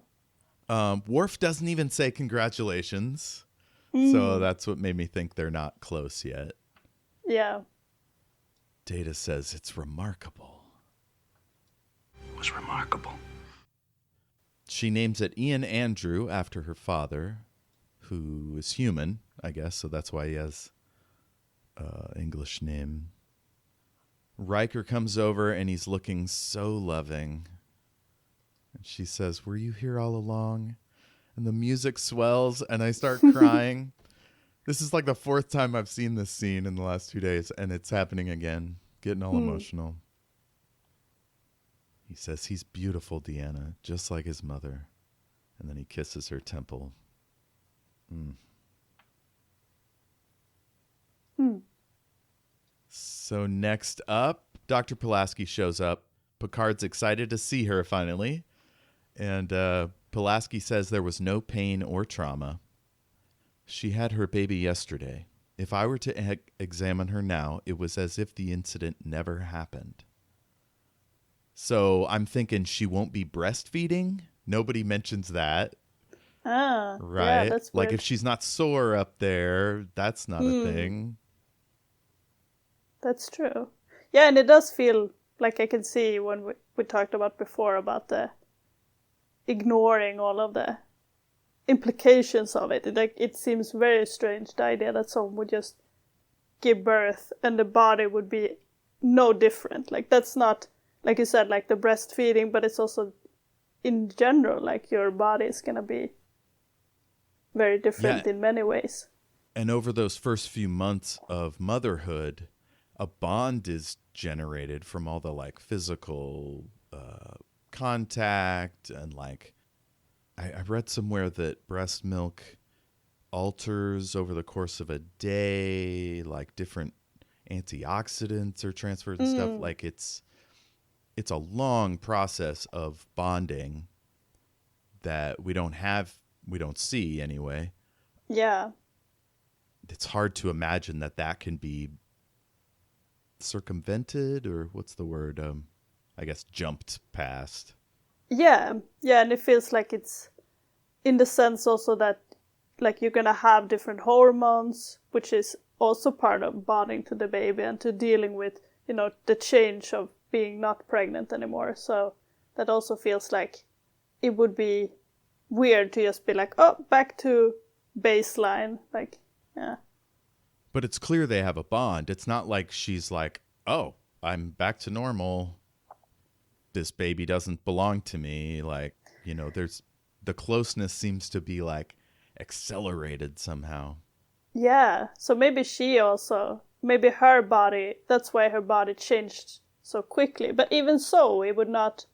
Worf doesn't even say congratulations. So that's what made me think they're not close yet.
Yeah.
Data says it's remarkable.
It was remarkable.
She names it Ian Andrew after her father, who is human, I guess, so that's why he has an English name. Riker comes over and he's looking so loving. And she says, "Were you here all along?" And the music swells and I start crying. This is like the 4th time I've seen this scene in the last 2 days, and it's happening again. Getting all emotional. He says, "He's beautiful, Deanna, just like his mother." And then he kisses her temple. So next up, Dr. Pulaski shows up. Picard's excited to see her finally. And Pulaski says there was no pain or trauma. She had her baby yesterday. If I were to examine her now, it was as if the incident never happened. So I'm thinking she won't be breastfeeding. Nobody mentions that.
Right?
Yeah,
that's
like
weird.
if she's not sore up there, that's not a thing.
That's true. Yeah, and it does feel like I can see when we talked about before about the ignoring all of the implications of it. It seems very strange, the idea that someone would just give birth and the body would be no different. Like, that's not, like you said, like the breastfeeding, but it's also in general, like your body is going to be very different in many ways.
And over those first few months of motherhood, a bond is generated from all the like physical contact and like I read somewhere that breast milk alters over the course of a day, like different antioxidants are transferred and stuff. Like it's a long process of bonding that we don't see anyway.
Yeah.
It's hard to imagine that can be circumvented, or what's the word? I guess jumped past.
Yeah, and it feels like it's in the sense also that like you're gonna have different hormones, which is also part of bonding to the baby and to dealing with, the change of being not pregnant anymore. So that also feels like it would be weird to just be like, oh, back to baseline. Like, yeah.
But it's clear they have a bond. It's not like she's like, oh, I'm back to normal. This baby doesn't belong to me. Like, there's the closeness seems to be like accelerated somehow.
Yeah. So maybe maybe her body, that's why her body changed so quickly. But even so, it would not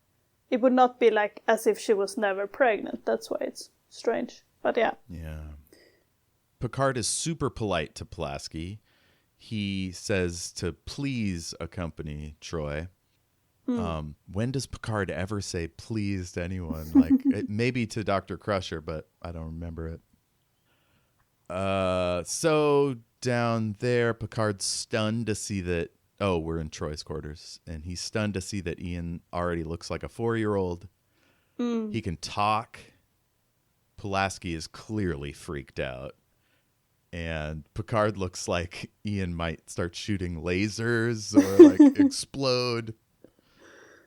be like as if she was never pregnant. That's why it's strange. But yeah.
Yeah. Picard is super polite to Pulaski. He says to please accompany Troy. When does Picard ever say please to anyone? Like maybe to Dr. Crusher, but I don't remember it. So down there, Picard's stunned to see that, we're in Troy's quarters, and he's stunned to see that Ian already looks like a 4-year-old. He can talk. Pulaski is clearly freaked out. And Picard looks like Ian might start shooting lasers or like explode.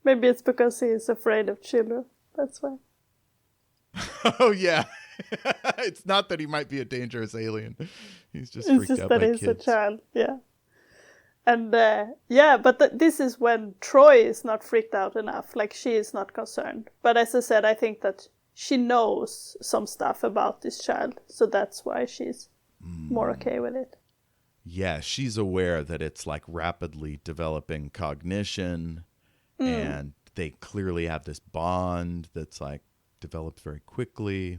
Maybe it's because he's afraid of children. That's why.
Oh, yeah. It's not that he might be a dangerous alien. He's just freaked out by kids.
It's just that he's a child, yeah. And, but this is when Troy is not freaked out enough. Like, she is not concerned. But as I said, I think that she knows some stuff about this child. So that's why she's more okay with it.
Yeah, she's aware that it's, like, rapidly developing cognition. And they clearly have this bond that's like developed very quickly.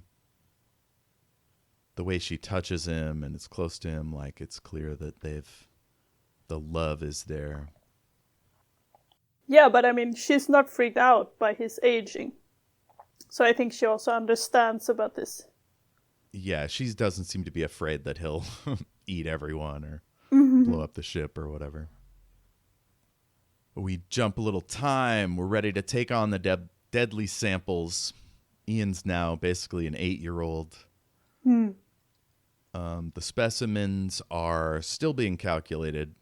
The way she touches him and is close to him, like it's clear that the love is there.
Yeah, but I mean, she's not freaked out by his aging. So I think she also understands about this.
Yeah, she doesn't seem to be afraid that he'll eat everyone or blow up the ship or whatever. We jump a little time. We're ready to take on the deadly samples. Ian's now basically an 8-year-old. The specimens are still being calculated.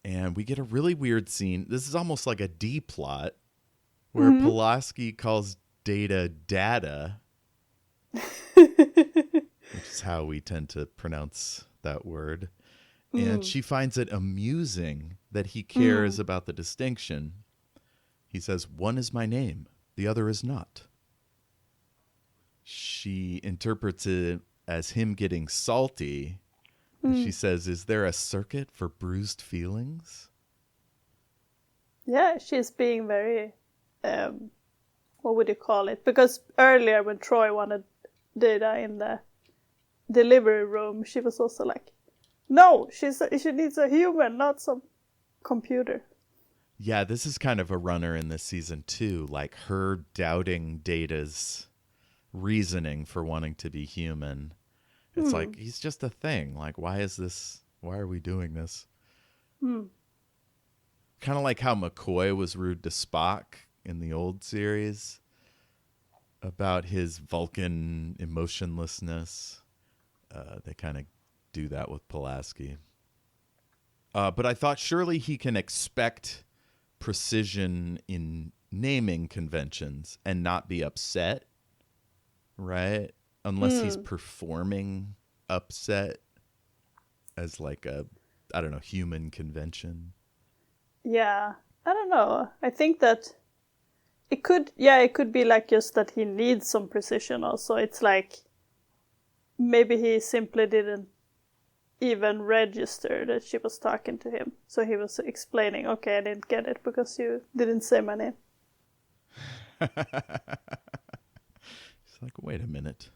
And we get a really weird scene. This is almost like a D plot where Pulaski calls Data Data, which is how we tend to pronounce that word. And she finds it amusing that he cares about the distinction. He says, one is my name, the other is not. She interprets it as him getting salty. And she says, is there a circuit for bruised feelings?
Yeah, she's being very, what would you call it? Because earlier when Troy wanted Data in the delivery room, she was also like, no, she needs a human, not some computer.
Yeah, this is kind of a runner in this season too, like her doubting Data's reasoning for wanting to be human. It's like, he's just a thing. Like, why are we doing this? Kind of like how McCoy was rude to Spock in the old series about his Vulcan emotionlessness. They kind of do that with Pulaski. But I thought surely he can expect precision in naming conventions and not be upset, right? Unless he's performing upset as like a, I don't know, human convention.
Yeah, I don't know. I think that it could be like just that he needs some precision also. It's like maybe he simply didn't even register that she was talking to him. So he was explaining, okay, I didn't get it because you didn't say my name.
It's like, wait a minute.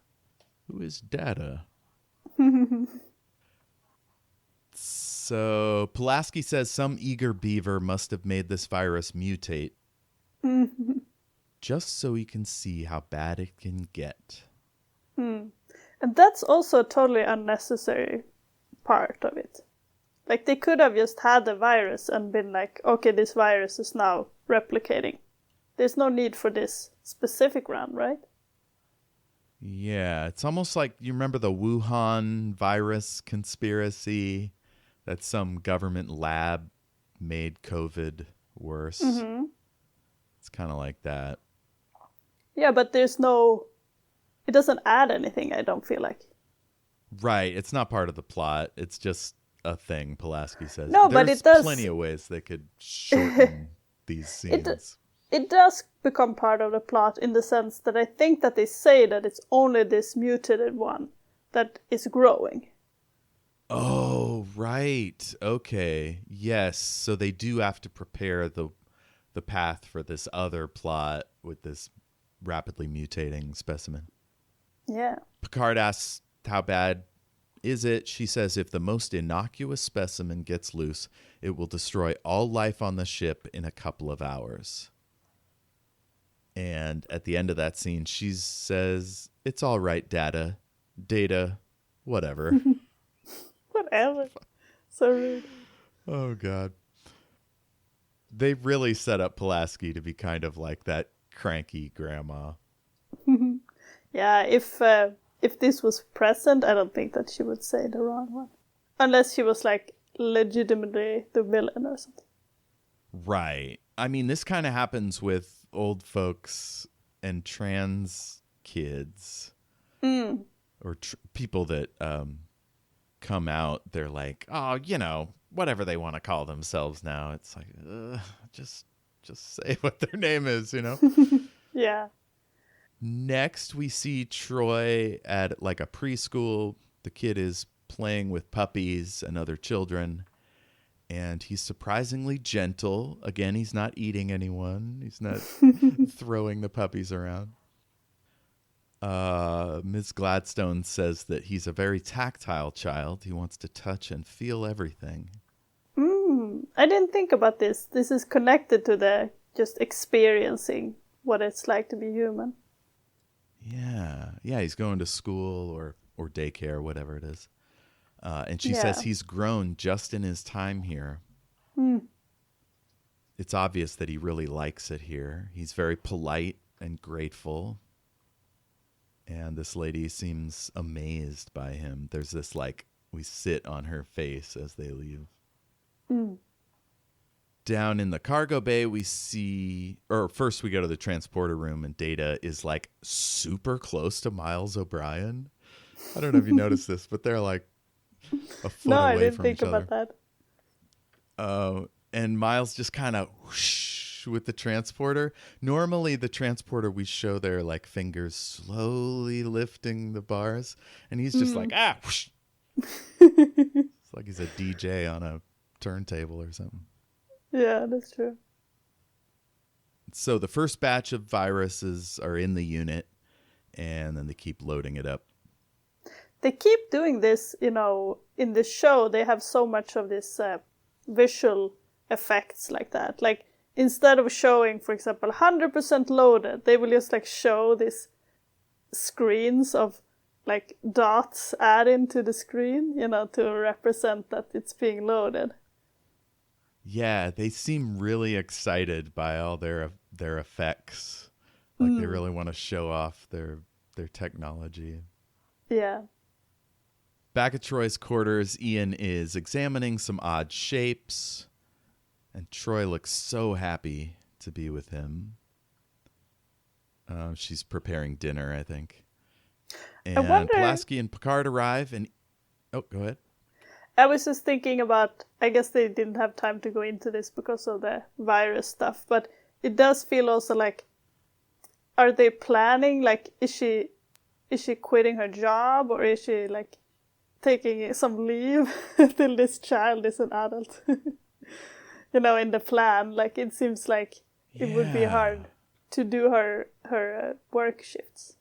Who is Data? So Pulaski says some eager beaver must have made this virus mutate just so he can see how bad it can get.
And that's also a totally unnecessary part of it. Like, they could have just had the virus and been like, okay, this virus is now replicating. There's no need for this specific round, right?
Yeah, it's almost like, you remember the Wuhan virus conspiracy that some government lab made COVID worse?
Mm-hmm.
It's kind of like that.
Yeah, but it doesn't add anything, I don't feel like.
Right, it's not part of the plot. It's just a thing, Pulaski says.
No, but it does.
There's plenty of ways they could shorten these scenes.
It does become part of the plot in the sense that I think that they say that it's only this mutated one that is growing.
Oh, right. Okay. Yes. So they do have to prepare the path for this other plot with this rapidly mutating specimen.
Yeah.
Picard asks, how bad is it? She says if the most innocuous specimen gets loose, it will destroy all life on the ship in a couple of hours. And at the end of that scene, she says, it's all right, Data, whatever.
Whatever. So rude.
Oh, God. They really set up Pulaski to be kind of like that cranky grandma.
Yeah, if this was present, I don't think that she would say the wrong one. Unless she was, like, legitimately the villain or something.
Right. I mean, this kind of happens with old folks and trans kids. Or people that come out. They're like, oh, whatever they want to call themselves now. It's like, just say what their name is,
Yeah.
Next, we see Troy at like a preschool. The kid is playing with puppies and other children, and he's surprisingly gentle. Again, he's not eating anyone. He's not throwing the puppies around. Ms. Gladstone says that he's a very tactile child. He wants to touch and feel everything.
I didn't think about this. This is connected to the just experiencing what it's like to be human.
Yeah, he's going to school or daycare, whatever it is. And she says he's grown just in his time here. It's obvious that he really likes it here. He's very polite and grateful. And this lady seems amazed by him. There's this, like, we sit on her face as they leave. Down in the cargo bay, we see, or first we go to the transporter room, and Data is like super close to Miles O'Brien. I don't know if you noticed this, but they're like a foot away from each other. No, I didn't think about that. And Miles just kind of whoosh with the transporter. Normally, the transporter, we show their like fingers slowly lifting the bars, and he's just like, whoosh. It's like he's a DJ on a turntable or something.
Yeah, that's true.
So the first batch of viruses are in the unit, and then they keep loading it up.
They keep doing this, in the show. They have so much of this visual effects like that. Like, instead of showing, for example, 100% loaded, they will just like show these screens of like dots adding to the screen, to represent that it's being loaded.
Yeah, they seem really excited by all their effects. Like they really want to show off their technology.
Yeah.
Back at Troy's quarters, Ian is examining some odd shapes, and Troy looks so happy to be with him. She's preparing dinner, I think. And Pulaski and Picard arrive, and go ahead.
I was just thinking about, I guess they didn't have time to go into this because of the virus stuff, but it does feel also like, are they planning, like, is she quitting her job, or is she like taking some leave until this child is an adult? In the plan, like, it seems like it would be hard to do her work shifts.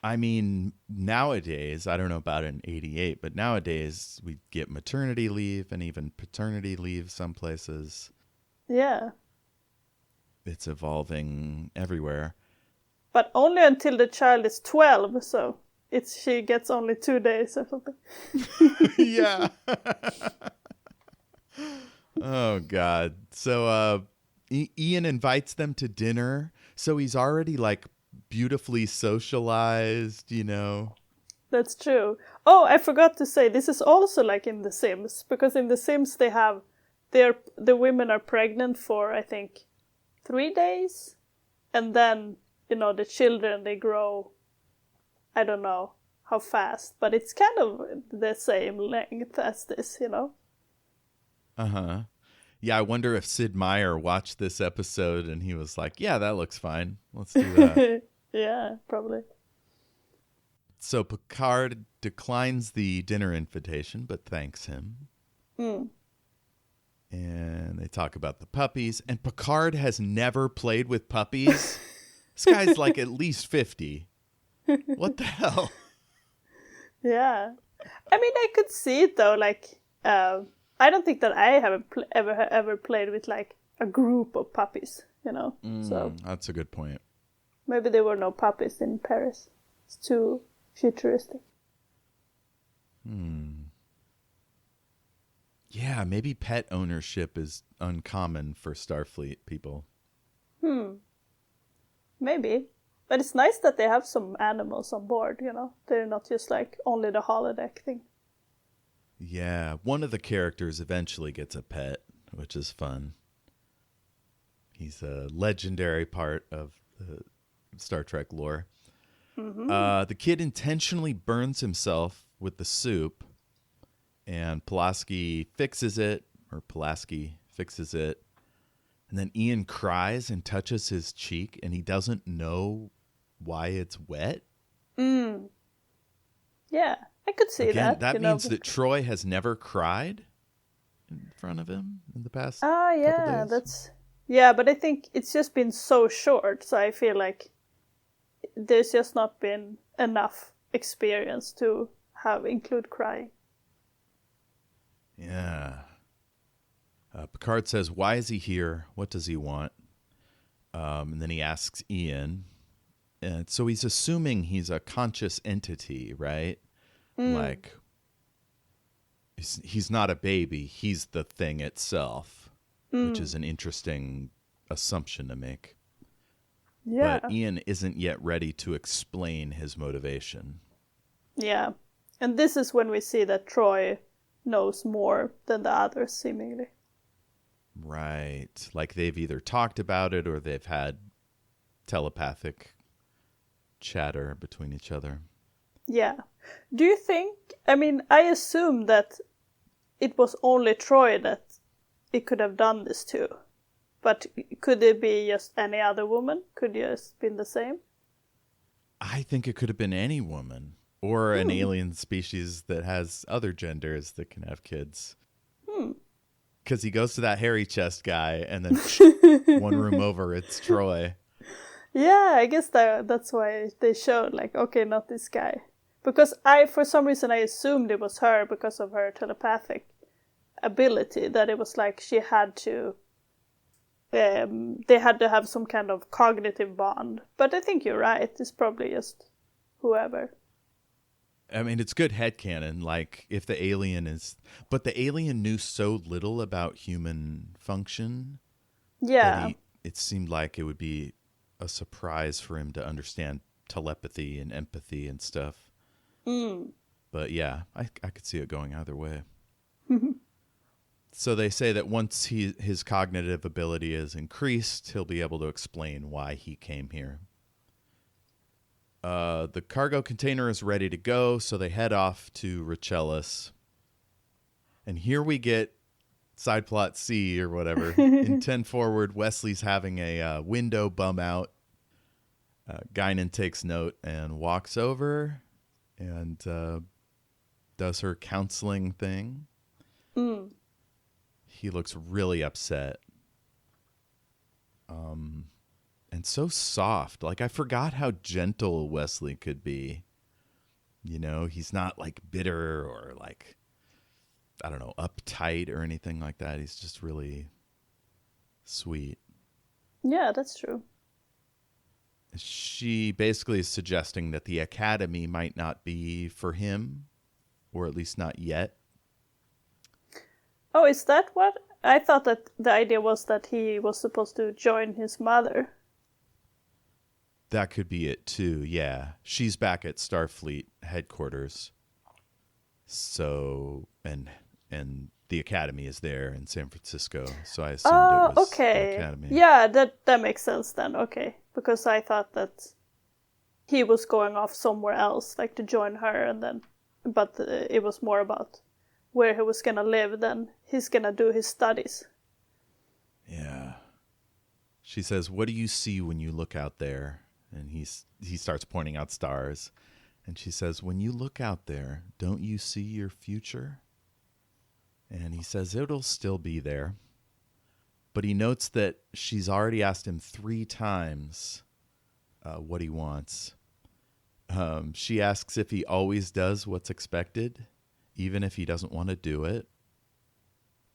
I mean, nowadays, I don't know about in 88, but nowadays we get maternity leave and even paternity leave some places.
Yeah.
It's evolving everywhere.
But only until the child is 12, so she gets only 2 days or something.
Yeah. Oh, God. So Ian invites them to dinner. So he's already like beautifully socialized, you know.
That's true. Oh, I forgot to say, this is also like in The Sims, because in The Sims the women are pregnant for, I think, 3 days, and then, the children, they grow, I don't know how fast, but it's kind of the same length as this,
Uh-huh. Yeah, I wonder if Sid Meier watched this episode and he was like, yeah, that looks fine. Let's do that.
Yeah, probably.
So Picard declines the dinner invitation, but thanks him.
Mm.
And they talk about the puppies. And Picard has never played with puppies. This guy's like at least 50. What the hell?
Yeah. I mean, I could see it though, like, I don't think that I haven't ever played with like a group of puppies, so
That's a good point.
maybe there were no puppies in Paris. It's too futuristic.
Yeah, maybe pet ownership is uncommon for Starfleet people.
Maybe. But it's nice that they have some animals on board, They're not just like only the holodeck thing.
Yeah, one of the characters eventually gets a pet, which is fun. He's a legendary part of the Star Trek lore. Mm-hmm. The kid intentionally burns himself with the soup, and Pulaski fixes it, and then Ian cries and touches his cheek, and he doesn't know why it's wet.
Yeah, I could see
Again,
that.
that means that Troy has never cried in front of him in the past couple days.
Yeah, but I think it's just been so short, so I feel like there's just not been enough experience to include crying.
Yeah. Picard says, why is he here? What does he want? And then he asks Ian. And so he's assuming he's a conscious entity, right? Like, he's not a baby. He's the thing itself, which is an interesting assumption to make.
Yeah.
But Ian isn't yet ready to explain his motivation.
Yeah. And this is when we see that Troy knows more than the others, seemingly.
Right. Like they've either talked about it or they've had telepathic chatter between each other.
Yeah. Do you think, I assume that it was only Troy that it could have done this to. But could it be just any other woman? Could it just been the same?
I think it could have been any woman or an alien species that has other genders that can have kids. Because he goes to that hairy chest guy and then one room over, it's Troy.
Yeah, I guess that's why they showed, like, okay, not this guy. Because for some reason, I assumed it was her because of her telepathic ability, that it was like she had to, they had to have some kind of cognitive bond. But I think you're right, it's probably just whoever.
I mean, it's good headcanon, like, if the alien is... But the alien knew so little about human function that it seemed like it would be a surprise for him to understand telepathy and empathy and stuff. But yeah, I could see it going either way. So they say that once his cognitive ability is increased, he'll be able to explain why he came here. The cargo container is ready to go, so they head off to Richellus. And here we get side plot C or whatever. In 10 forward, Wesley's having a window bum out. Guinan takes note and walks over and does her counseling thing. He looks really upset. and so soft. Like, I forgot how gentle Wesley could be. You know, he's not like bitter or like, I don't know, uptight or anything like that. He's just really sweet.
Yeah, that's true.
She basically is suggesting that the academy might not be for him, or at least not yet.
Oh, is that what? I thought that the idea was that he was supposed to join his mother.
That could be it too, yeah. She's back at Starfleet headquarters. So, and the academy is there in San Francisco. So I assumed it was
okay.
the academy.
Yeah, that makes sense then. Okay, because I thought that he was going off somewhere else, like to join her, and then, but it was more about where he was gonna live. Then he's gonna do his studies.
Yeah. She says, "What do you see when you look out there?" And he starts pointing out stars. And she says, "When you look out there, don't you see your future?" And he says it'll still be there. But he notes that she's already asked him 3 times what he wants. She asks if he always does what's expected, even if he doesn't want to do it.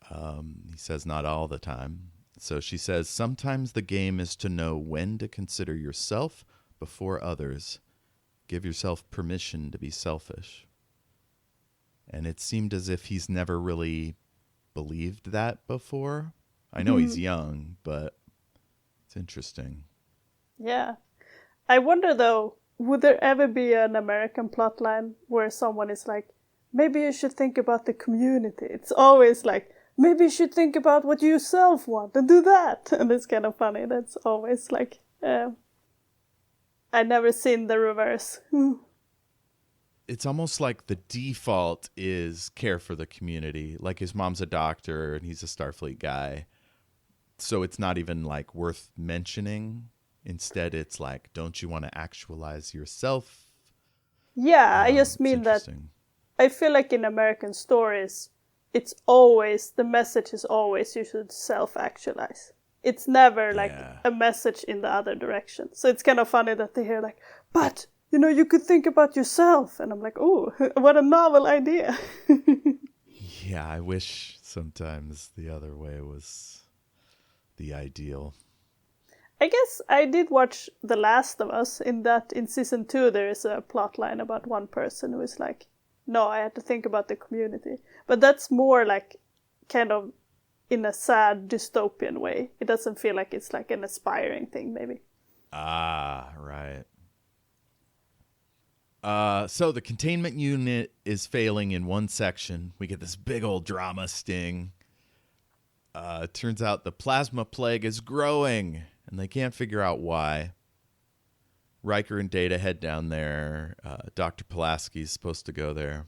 He says not all the time. So she says, "Sometimes the game is to know when to consider yourself before others. Give yourself permission to be selfish." And it seemed as if he's never really believed that before. I know he's young, but it's interesting.
Yeah. I wonder though, would there ever be an American plotline where someone is like, maybe you should think about the community? It's always like, maybe you should think about what you yourself want and do that. And it's kind of funny. That's always like, I never seen the reverse.
It's almost like the default is care for the community. Like his mom's a doctor and he's a Starfleet guy. So it's not even like worth mentioning. Instead, it's like, don't you want to actualize yourself?
Yeah, I just mean that I feel like in American stories, it's always, the message is always you should self-actualize. It's never like a message in the other direction. So it's kind of funny that they hear like, but, you know, you could think about yourself. And I'm like, oh, what a novel idea.
Yeah, I wish sometimes the other way was the ideal.
I guess I did watch The Last of Us. In season 2, there is a plot line about one person who is like, no, I had to think about the community. But that's more like kind of in a sad dystopian way. It doesn't feel like it's like an aspiring thing, maybe.
Ah, right. So the containment unit is failing in one section. We get this big old drama sting. It turns out the plasma plague is growing, and they can't figure out why. Riker and Data head down there. Dr. Pulaski is supposed to go there.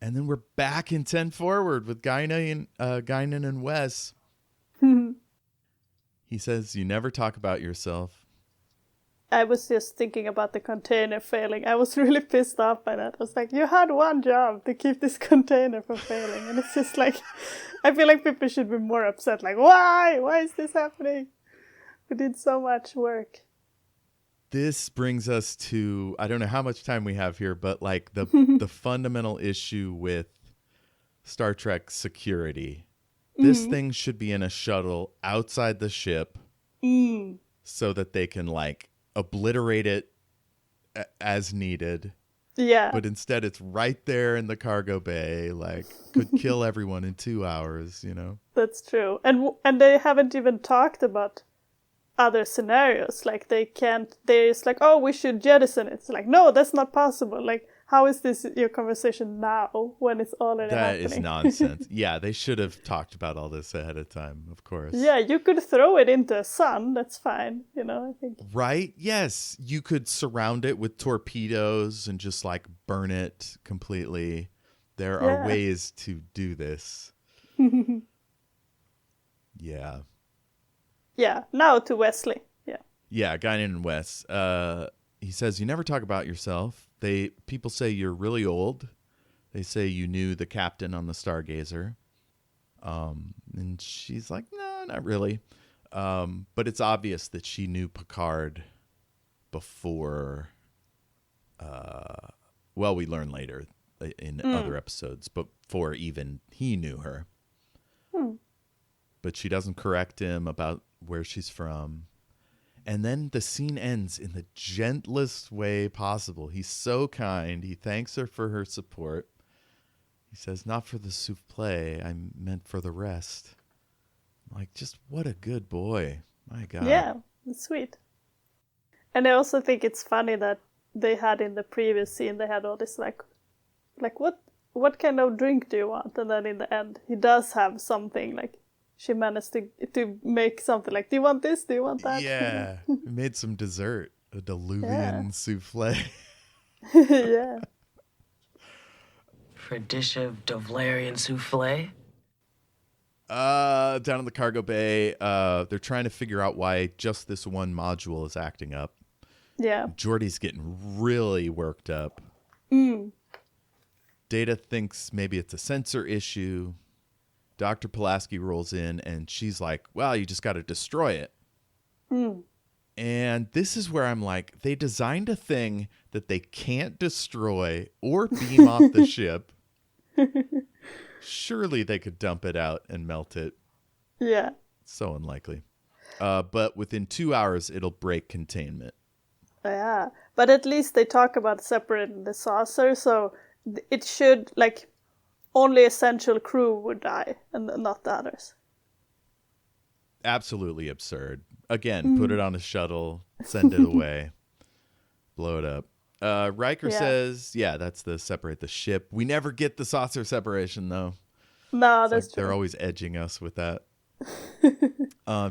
And then we're back in 10 Forward with Guinan and Wes. He says, "You never talk about yourself."
I was just thinking about the container failing. I was really pissed off by that. I was like, you had one job to keep this container from failing. And it's just like, I feel like people should be more upset. Like, why? Why is this happening? We did so much work.
This brings us to, I don't know how much time we have here, but like the the fundamental issue with Star Trek security. This thing should be in a shuttle outside the ship so that they can like obliterate it as needed.
Yeah.
But instead it's right there in the cargo bay, like could kill everyone in 2 hours, you know?
That's true. And they haven't even talked about other scenarios. Like they're just like, oh, we should jettison it. It's like, no, that's not possible. Like, how is this your conversation now when it's already happening?
That is nonsense. Yeah, they should have talked about all this ahead of time, of course.
Yeah, you could throw it into a sun. That's fine, you know, I think.
Right? Yes. You could surround it with torpedoes and just like burn it completely. There are ways to do this. Yeah.
Yeah, now to Wesley. Yeah.
Yeah, Guinan and Wes. He says, "You never talk about yourself. People say you're really old. They say you knew the captain on the Stargazer." And she's like, "No, not really." But it's obvious that she knew Picard before. Well, we learn later in other episodes, but before even he knew her. But she doesn't correct him about where she's from. And then the scene ends in the gentlest way possible. He's so kind. He thanks her for her support. He says, "Not for the souffle. I meant for the rest." Like, just what a good boy. My God.
Yeah, it's sweet. And I also think it's funny that they had in the previous scene, they had all this like what kind of drink do you want? And then in the end, he does have something like, she managed to make something like, do you want this? Do you want that?
Yeah. We made some dessert, a Diluvian souffle.
Yeah.
For a dish of Dovlarian souffle?
Down in the cargo bay, they're trying to figure out why just this one module is acting up.
Yeah.
Geordi's getting really worked up. Data thinks maybe it's a sensor issue. Dr. Pulaski rolls in and she's like, well, you just got to destroy it. And this is where I'm like, they designed a thing that they can't destroy or beam off the ship. Surely they could dump it out and melt it.
Yeah.
So unlikely. But within 2 hours, it'll break containment.
Yeah. But at least they talk about separating the saucer, so it should, like, only essential crew would die and not the others.
Absolutely absurd. Again, put it on a shuttle, send it away, blow it up. Riker says, yeah, that's the separate the ship. We never get the saucer separation, though.
No, that's true.
They're always edging us with that.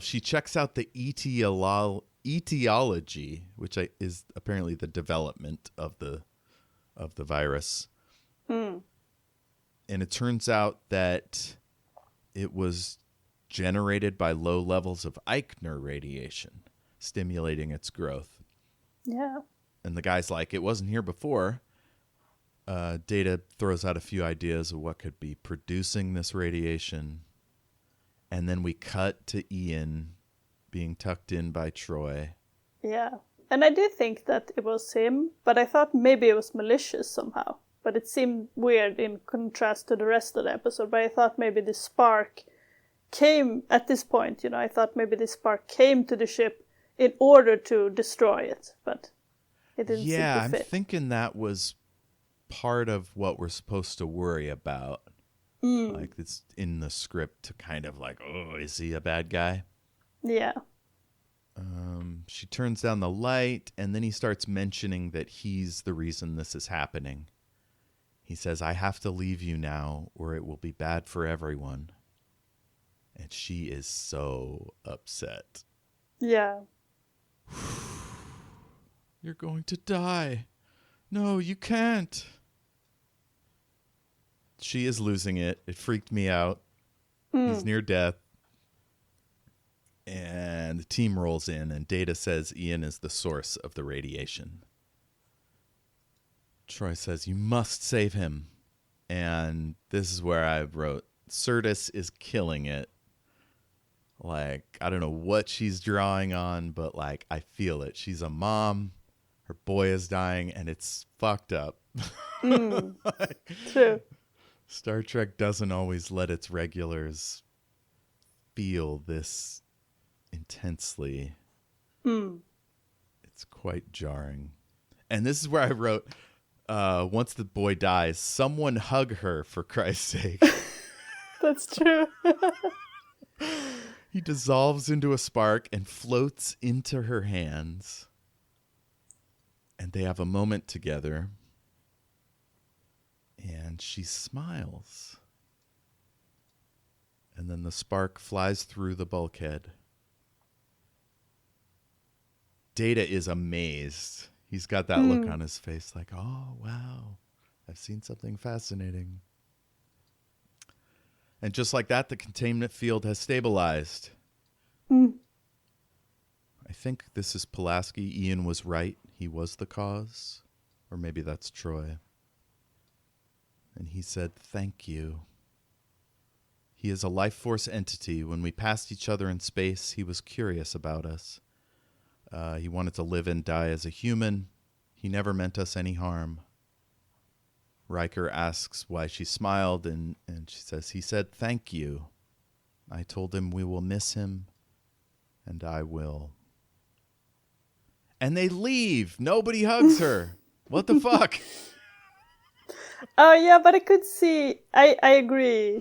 She checks out the etiology, which is apparently the development of the virus. And it turns out that it was generated by low levels of Eichner radiation, stimulating its growth.
Yeah.
And the guy's like, it wasn't here before. Data throws out a few ideas of what could be producing this radiation. And then we cut to Ian being tucked in by Troy.
Yeah. And I did think that it was him, but I thought maybe it was malicious somehow. But it seemed weird in contrast to the rest of the episode. But I thought maybe the spark came at this point, I thought maybe the spark came to the ship in order to destroy it. But it didn't seem to fit.
Yeah, I'm thinking that was part of what we're supposed to worry about. Like, it's in the script to kind of like, oh, is he a bad guy?
Yeah.
She turns down the light, and then he starts mentioning that he's the reason this is happening. He says, I have to leave you now, or it will be bad for everyone. And she is so upset.
Yeah.
You're going to die. No, you can't. She is losing it. It freaked me out. He's near death. And the team rolls in, and Data says Ian is the source of the radiation. Troy says, you must save him. And this is where I wrote, Sirtis is killing it. Like, I don't know what she's drawing on, but, like, I feel it. She's a mom. Her boy is dying, and it's fucked up.
True.
Star Trek doesn't always let its regulars feel this intensely. It's quite jarring. And this is where I wrote, once the boy dies, someone hug her, for Christ's sake.
That's true.
He dissolves into a spark and floats into her hands. And they have a moment together. And she smiles. And then the spark flies through the bulkhead. Data is amazed. He's got that look on his face like, oh, wow, I've seen something fascinating. And just like that, the containment field has stabilized. I think this is Pulaski. Ian was right. He was the cause. Or maybe that's Troy. And he said, thank you. He is a life force entity. When we passed each other in space, he was curious about us. He wanted to live and die as a human. He never meant us any harm. Riker asks why she smiled, and she says, he said, thank you. I told him we will miss him, and I will. And they leave. Nobody hugs her. What the fuck?
Oh yeah, but I could see. I agree.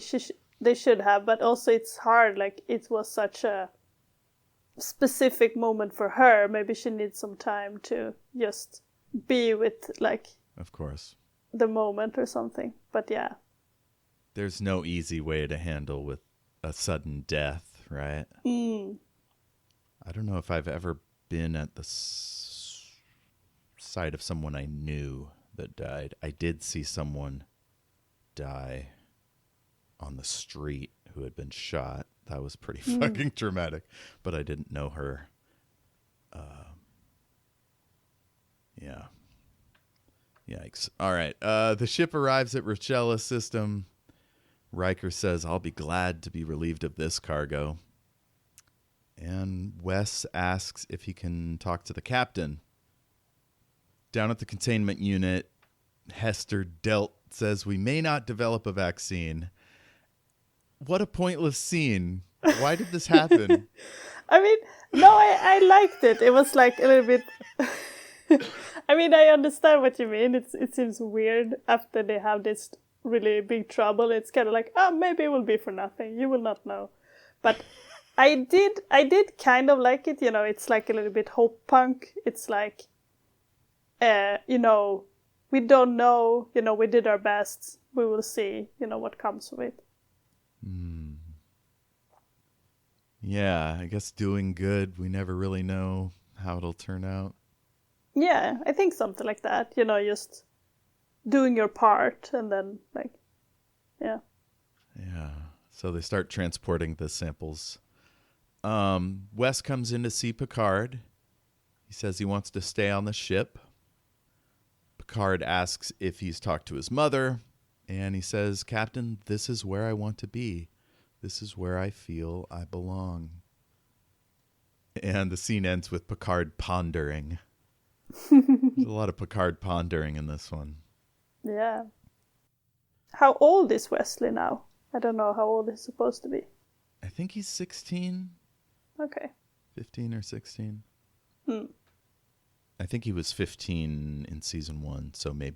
They should have, but also it's hard. Like it was such a specific moment for her. Maybe she needs some time to just be with, like,
of course,
the moment or something. But yeah,
there's no easy way to handle with a sudden death, right? I don't know if I've ever been at the side of someone I knew that died. I did see someone die on the street who had been shot. That was pretty fucking traumatic, but I didn't know her. Yeah. Yikes. All right. The ship arrives at Rochella's system. Riker says, I'll be glad to be relieved of this cargo. And Wes asks if he can talk to the captain. Down at the containment unit, Hester Delt says we may not develop a vaccine. What a pointless scene. Why did this happen?
I mean, no, I liked it. It was like a little bit... I mean, I understand what you mean. It seems weird after they have this really big trouble. It's kind of like, oh, maybe it will be for nothing. You will not know. But I did kind of like it. You know, it's like a little bit hope punk. It's like, you know, we don't know. You know, we did our best. We will see, you know, what comes of it.
Yeah, I guess doing good. We never really know how it'll turn out.
Yeah, I think something like that. You know, just doing your part and then, like, yeah.
Yeah. So they start transporting the samples. Wes comes in to see Picard. He says he wants to stay on the ship. Picard asks if he's talked to his mother. And he says, Captain, this is where I want to be. This is where I feel I belong. And the scene ends with Picard pondering. There's a lot of Picard pondering in this one.
Yeah. How old is Wesley now? I don't know how old he's supposed to be.
I think he's 16.
Okay.
15 or 16. I think he was 15 in season 1, so they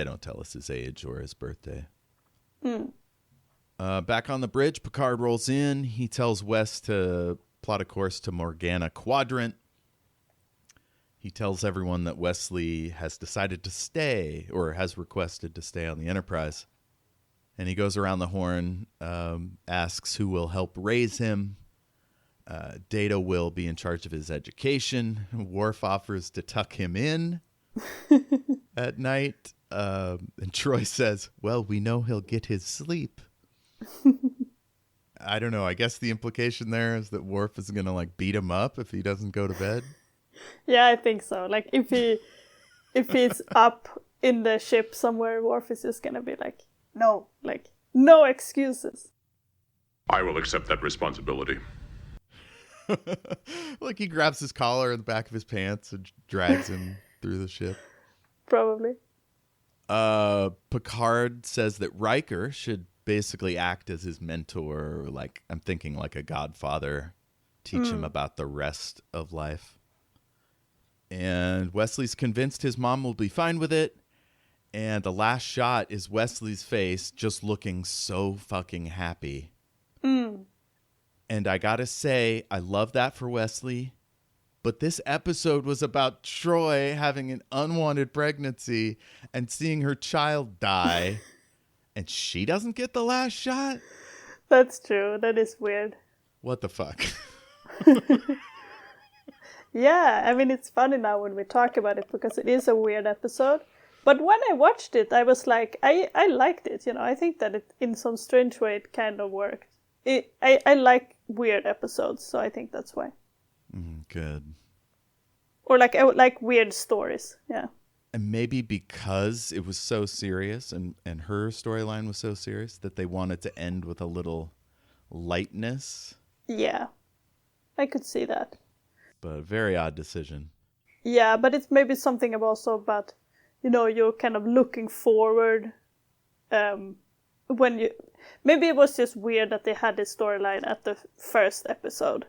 don't tell us his age or his birthday. Back on the bridge, Picard rolls in. He tells Wes to plot a course to Morgana Quadrant. He tells everyone that Wesley has decided to stay, or has requested to stay on the Enterprise. And he goes around the horn, asks who will help raise him. Data will be in charge of his education. Worf offers to tuck him in at night. And Troy says, well, we know he'll get his sleep. I don't know. I guess the implication there is that Worf is going to like beat him up if he doesn't go to bed.
Yeah, I think so. Like if he's up in the ship somewhere, Worf is just going to be like, no excuses.
I will accept that responsibility.
Like he grabs his collar in the back of his pants and drags him through the ship.
Probably.
Picard says that Riker should basically act as his mentor, like I'm thinking like a godfather, teach him about the rest of life. And Wesley's convinced his mom will be fine with it. And the last shot is Wesley's face just looking so fucking happy. And I gotta say, I love that for Wesley. But this episode was about Troy having an unwanted pregnancy and seeing her child die. And she doesn't get the last shot?
That's true. That is weird.
What the fuck?
Yeah, I mean, it's funny now when we talk about it because it is a weird episode. But when I watched it, I was like, I liked it, you know. I think that it, in some strange way, it kind of worked. I like weird episodes, so I think that's why.
Good.
Or like, I would like weird stories, yeah.
And maybe because it was so serious and her storyline was so serious that they wanted to end with a little lightness.
Yeah, I could see that.
But a very odd decision.
Yeah, but it's maybe something about, you're kind of looking forward. Maybe it was just weird that they had this storyline at the first episode.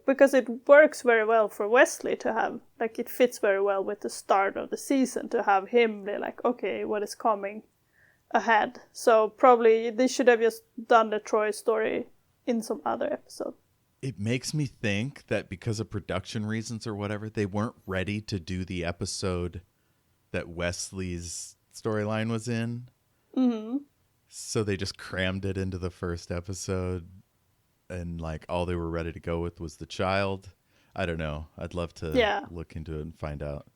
Because it works very well for Wesley to have, like, it fits very well with the start of the season to have him be like, okay, what is coming ahead? So probably they should have just done the Troy story in some other episode.
It makes me think that because of production reasons or whatever, they weren't ready to do the episode that Wesley's storyline was in.
Mm-hmm.
So they just crammed it into the first episode. And like all they were ready to go with was the child. I don't know. I'd love to look into it and find out.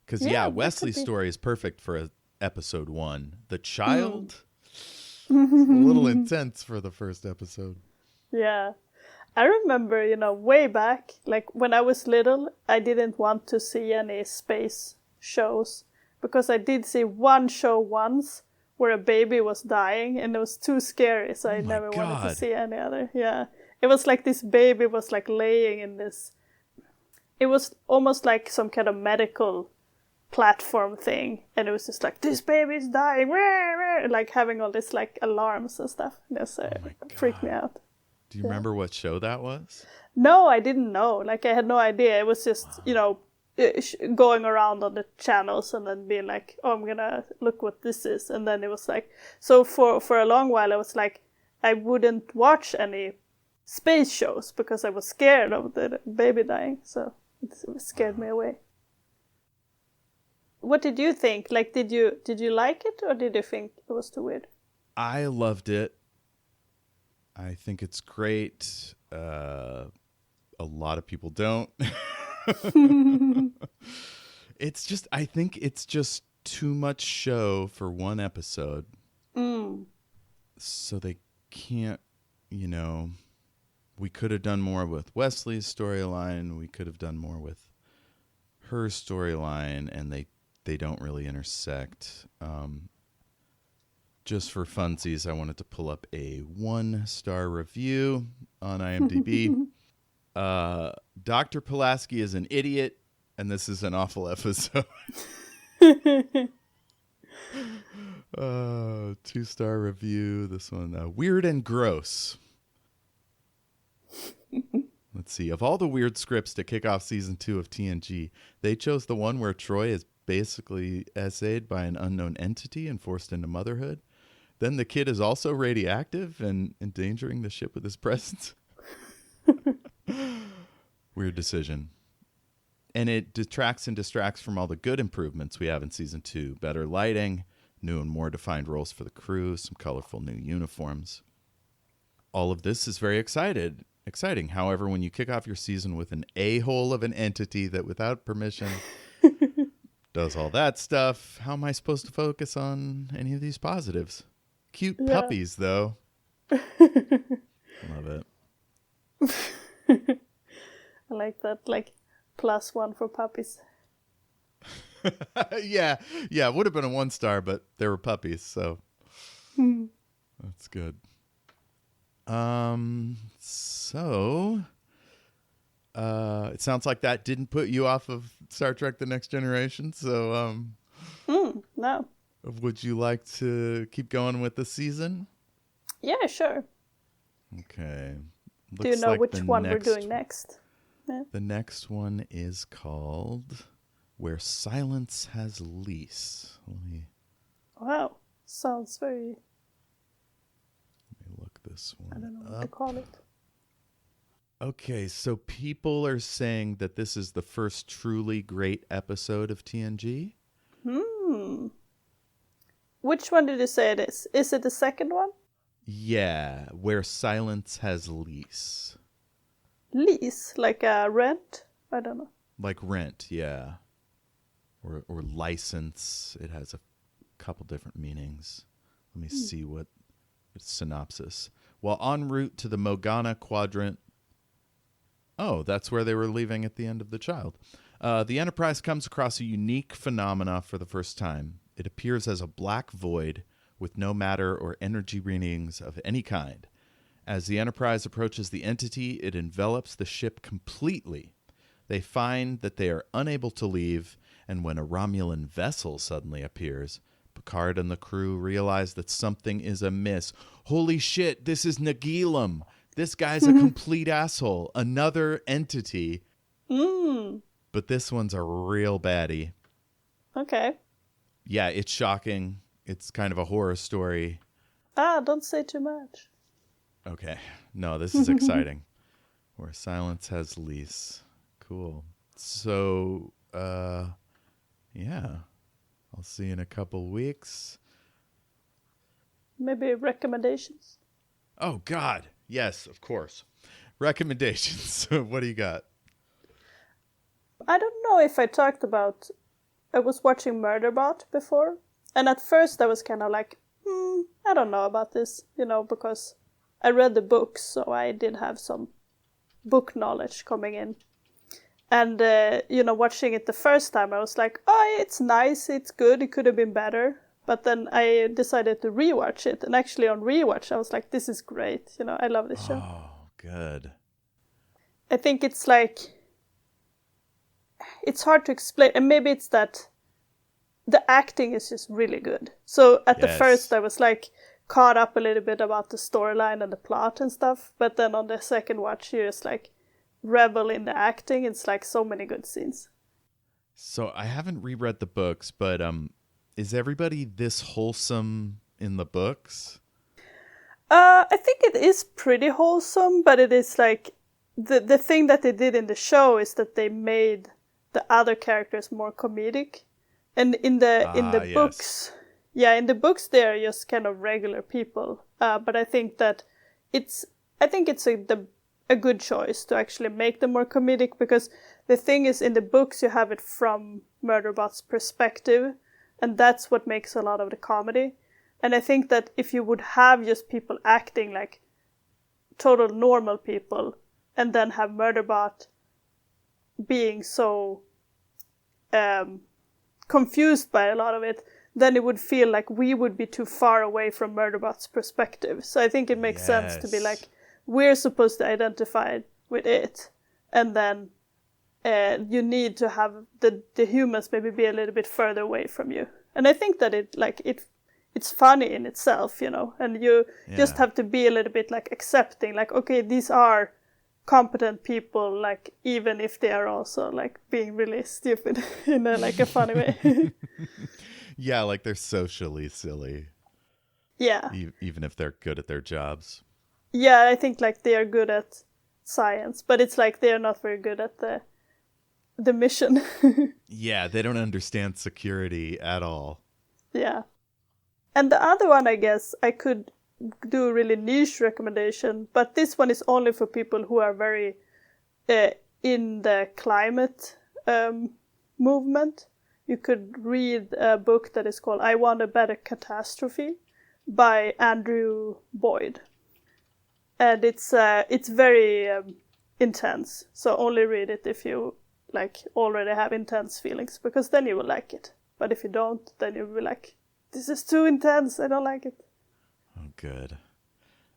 Because Wesley's story is perfect for episode 1. The child, it's a little intense for the first episode.
Yeah. I remember, way back, like when I was little, I didn't want to see any space shows because I did see one show once where a baby was dying and it was too scary, so I never wanted to see any other. Yeah. It was like this baby was like laying in this. It was almost like some kind of medical platform thing, and it was just like, this baby's dying, like having all this like alarms and stuff. Yes, freaked me out.
Do you remember what show that was?
No, I didn't know. Like, I had no idea. It was just, going around on the channels and then being like, oh, I'm gonna look what this is. And then it was like, so for a long while I was like, I wouldn't watch any space shows because I was scared of the baby dying. So it scared me away. What did you think? Like, did you like it, or did you think it was too weird?
I loved it. I think it's great. A lot of people don't. I think it's just too much show for one episode. So they can't, we could have done more with Wesley's storyline. We could have done more with her storyline, and they don't really intersect. Just for funsies, I wanted to pull up a 1-star review on IMDb. Dr. Pulaski is an idiot, and this is an awful episode. 2-star review. This one, weird and gross. Let's see. Of all the weird scripts to kick off season 2 of TNG, they chose the one where Troy is basically essayed by an unknown entity and forced into motherhood. Then the kid is also radioactive and endangering the ship with his presence. Weird decision. And it detracts and distracts from all the good improvements we have in season 2. Better lighting, new and more defined roles for the crew, some colorful new uniforms. All of this is very exciting. However, when you kick off your season with an a-hole of an entity that without permission does all that stuff, how am I supposed to focus on any of these positives? Cute puppies, though. Love it.
I like that, like, plus 1 for puppies.
Yeah, it would have been a 1-star, but they were puppies, so that's good. So it sounds like that didn't put you off of Star Trek The Next Generation, so
no.
Would you like to keep going with the season?
Yeah, sure.
Okay.
Do you know which one we're doing next? Yeah.
The next one is called Where Silence Has Lease.
Wow. Sounds very...
Let me look this one
I don't know
up.
what to call it.
Okay, so people are saying that this is the first truly great episode of TNG.
Which one did you say it is? Is it the second one?
Yeah, Where Silence Has Lease.
Lease? Like a rent? I don't know.
Like rent, yeah. Or license. It has a couple different meanings. Let me see what synopsis. While en route to the Mogana Quadrant. Oh, that's where they were leaving at the end of The Child. The Enterprise comes across a unique phenomena for the first time. It appears as a black void with no matter or energy readings of any kind. As the Enterprise approaches the entity, it envelops the ship completely. They find that they are unable to leave, and when a Romulan vessel suddenly appears, Picard and the crew realize that something is amiss. Holy shit, this is Nagilum. This guy's a complete asshole. Another entity. But this one's a real baddie.
Okay.
Yeah, it's shocking. It's kind of a horror story.
Don't say too much.
Okay. No, this is exciting. Where silence has lease. Cool. So, yeah. I'll see you in a couple weeks.
Maybe recommendations?
Oh, God. Yes, of course. Recommendations. What do you got?
I don't know if I talked about... I was watching Murderbot before. And at first I was kind of like, I don't know about this. Because I read the books. So I did have some book knowledge coming in. And, watching it the first time, I was like, oh, it's nice, it's good, it could have been better. But then I decided to rewatch it. And actually on rewatch, I was like, this is great. I love this show.
Oh, good.
I think it's like, it's hard to explain. And maybe it's that the acting is just really good. So at the first, I was like caught up a little bit about the storyline and the plot and stuff. But then on the second watch, you just like revel in the acting. It's like so many good scenes.
So I haven't reread the books, but is everybody this wholesome in the books?
I think it is pretty wholesome, but it is like the thing that they did in the show is that they made the other characters more comedic. And in the books, in the books they are just kind of regular people. But I think that it's a good choice to actually make them more comedic, because the thing is, in the books you have it from Murderbot's perspective, and that's what makes a lot of the comedy. And I think that if you would have just people acting like total normal people, and then have Murderbot being so confused by a lot of it, then it would feel like we would be too far away from Murderbot's perspective. So I think it makes sense to be like, we're supposed to identify with it, and then you need to have the humans maybe be a little bit further away from you. And I think that it's funny in itself, and you just have to be a little bit like accepting, like, okay, these are competent people, like, even if they are also like being really stupid in a funny way.
Yeah, like they're socially silly.
Yeah.
Even if they're good at their jobs.
Yeah, I think like they are good at science, but it's like they are not very good at the mission.
Yeah, they don't understand security at all.
Yeah. And the other one, I guess, I could do a really niche recommendation, but this one is only for people who are very in the climate movement. You could read a book that is called I Want a Better Catastrophe by Andrew Boyd. And it's very intense, so only read it if you like already have intense feelings, because then you will like it. But if you don't, then you'll be like, this is too intense, I don't like it.
Oh, good.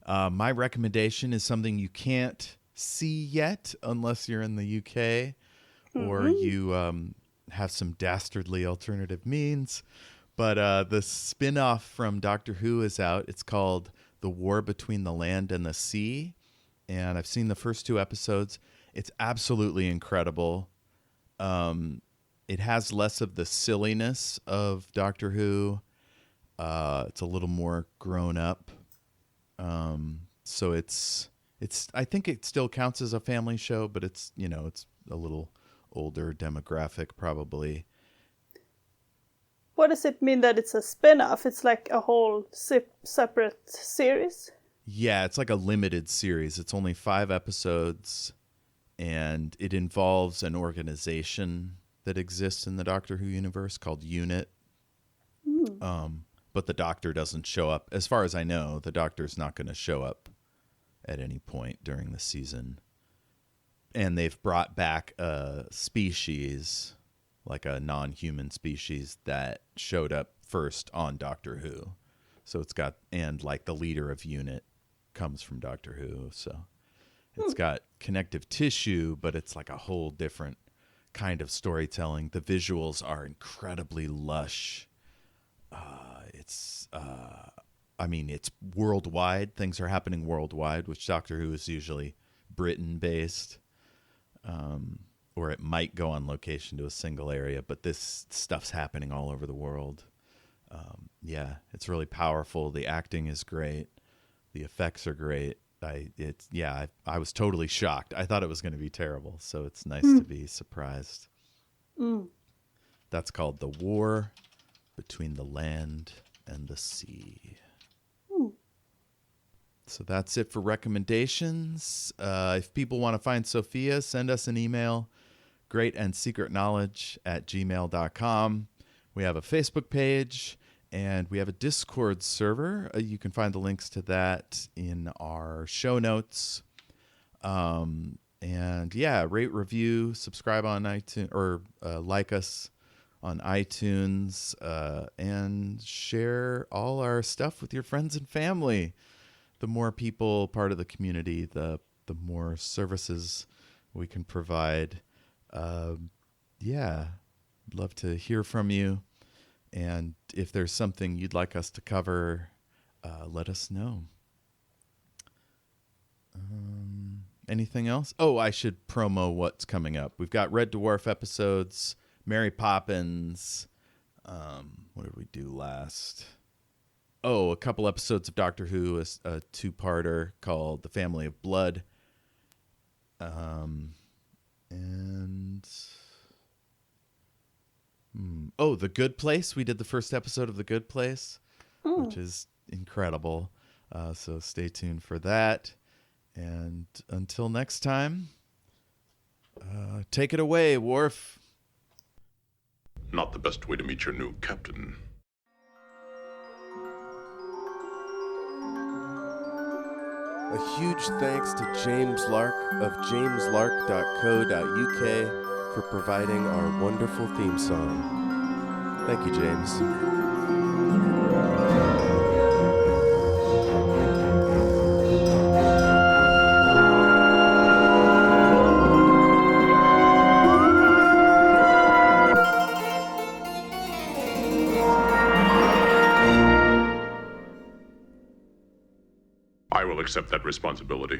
My recommendation is something you can't see yet unless you're in the UK or you have some dastardly alternative means. But the spin-off from Doctor Who is out. It's called The War Between the Land and the Sea. And I've seen the first 2 episodes. It's absolutely incredible. It has less of the silliness of Doctor Who. It's a little more grown up. So it's I think it still counts as a family show, but it's a little older demographic probably.
What does it mean that it's a spin-off? It's like a whole separate series?
Yeah, it's like a limited series. It's only 5 episodes, and it involves an organization that exists in the Doctor Who universe called UNIT. But the Doctor doesn't show up. As far as I know, the Doctor's not going to show up at any point during the season. and they've brought back a species, like a non-human species that showed up first on Doctor Who. So it's got, and like the leader of UNIT comes from Doctor Who. So it's got connective tissue, but it's like a whole different kind of storytelling. The visuals are incredibly lush. It's worldwide. Things are happening worldwide, which Doctor Who is usually Britain-based. Or it might go on location to a single area, but this stuff's happening all over the world. It's really powerful. The acting is great. The effects are great. I was totally shocked. I thought it was going to be terrible, so it's nice to be surprised. That's called The War Between the Land and the Sea. So that's it for recommendations. If people want to find Sophia, send us an email, greatandsecretknowledge@gmail.com. We have a Facebook page, and we have a Discord server. You can find the links to that in our show notes. Rate, review, subscribe on iTunes, or like us on iTunes, and share all our stuff with your friends and family. The more people part of the community, the more services we can provide. Love to hear from you. And if there's something you'd like us to cover, let us know. Anything else? Oh, I should promo what's coming up. We've got Red Dwarf episodes, Mary Poppins. What did we do last? Oh, a couple episodes of Doctor Who, a two-parter called The Family of Blood. The Good Place. We did the first episode of The Good Place, which is incredible. So stay tuned for that. And until next time, take it away, Worf.
Not the best way to meet your new captain.
A huge thanks to James Lark of jameslark.co.uk for providing our wonderful theme song. Thank you, James.
I will accept that responsibility.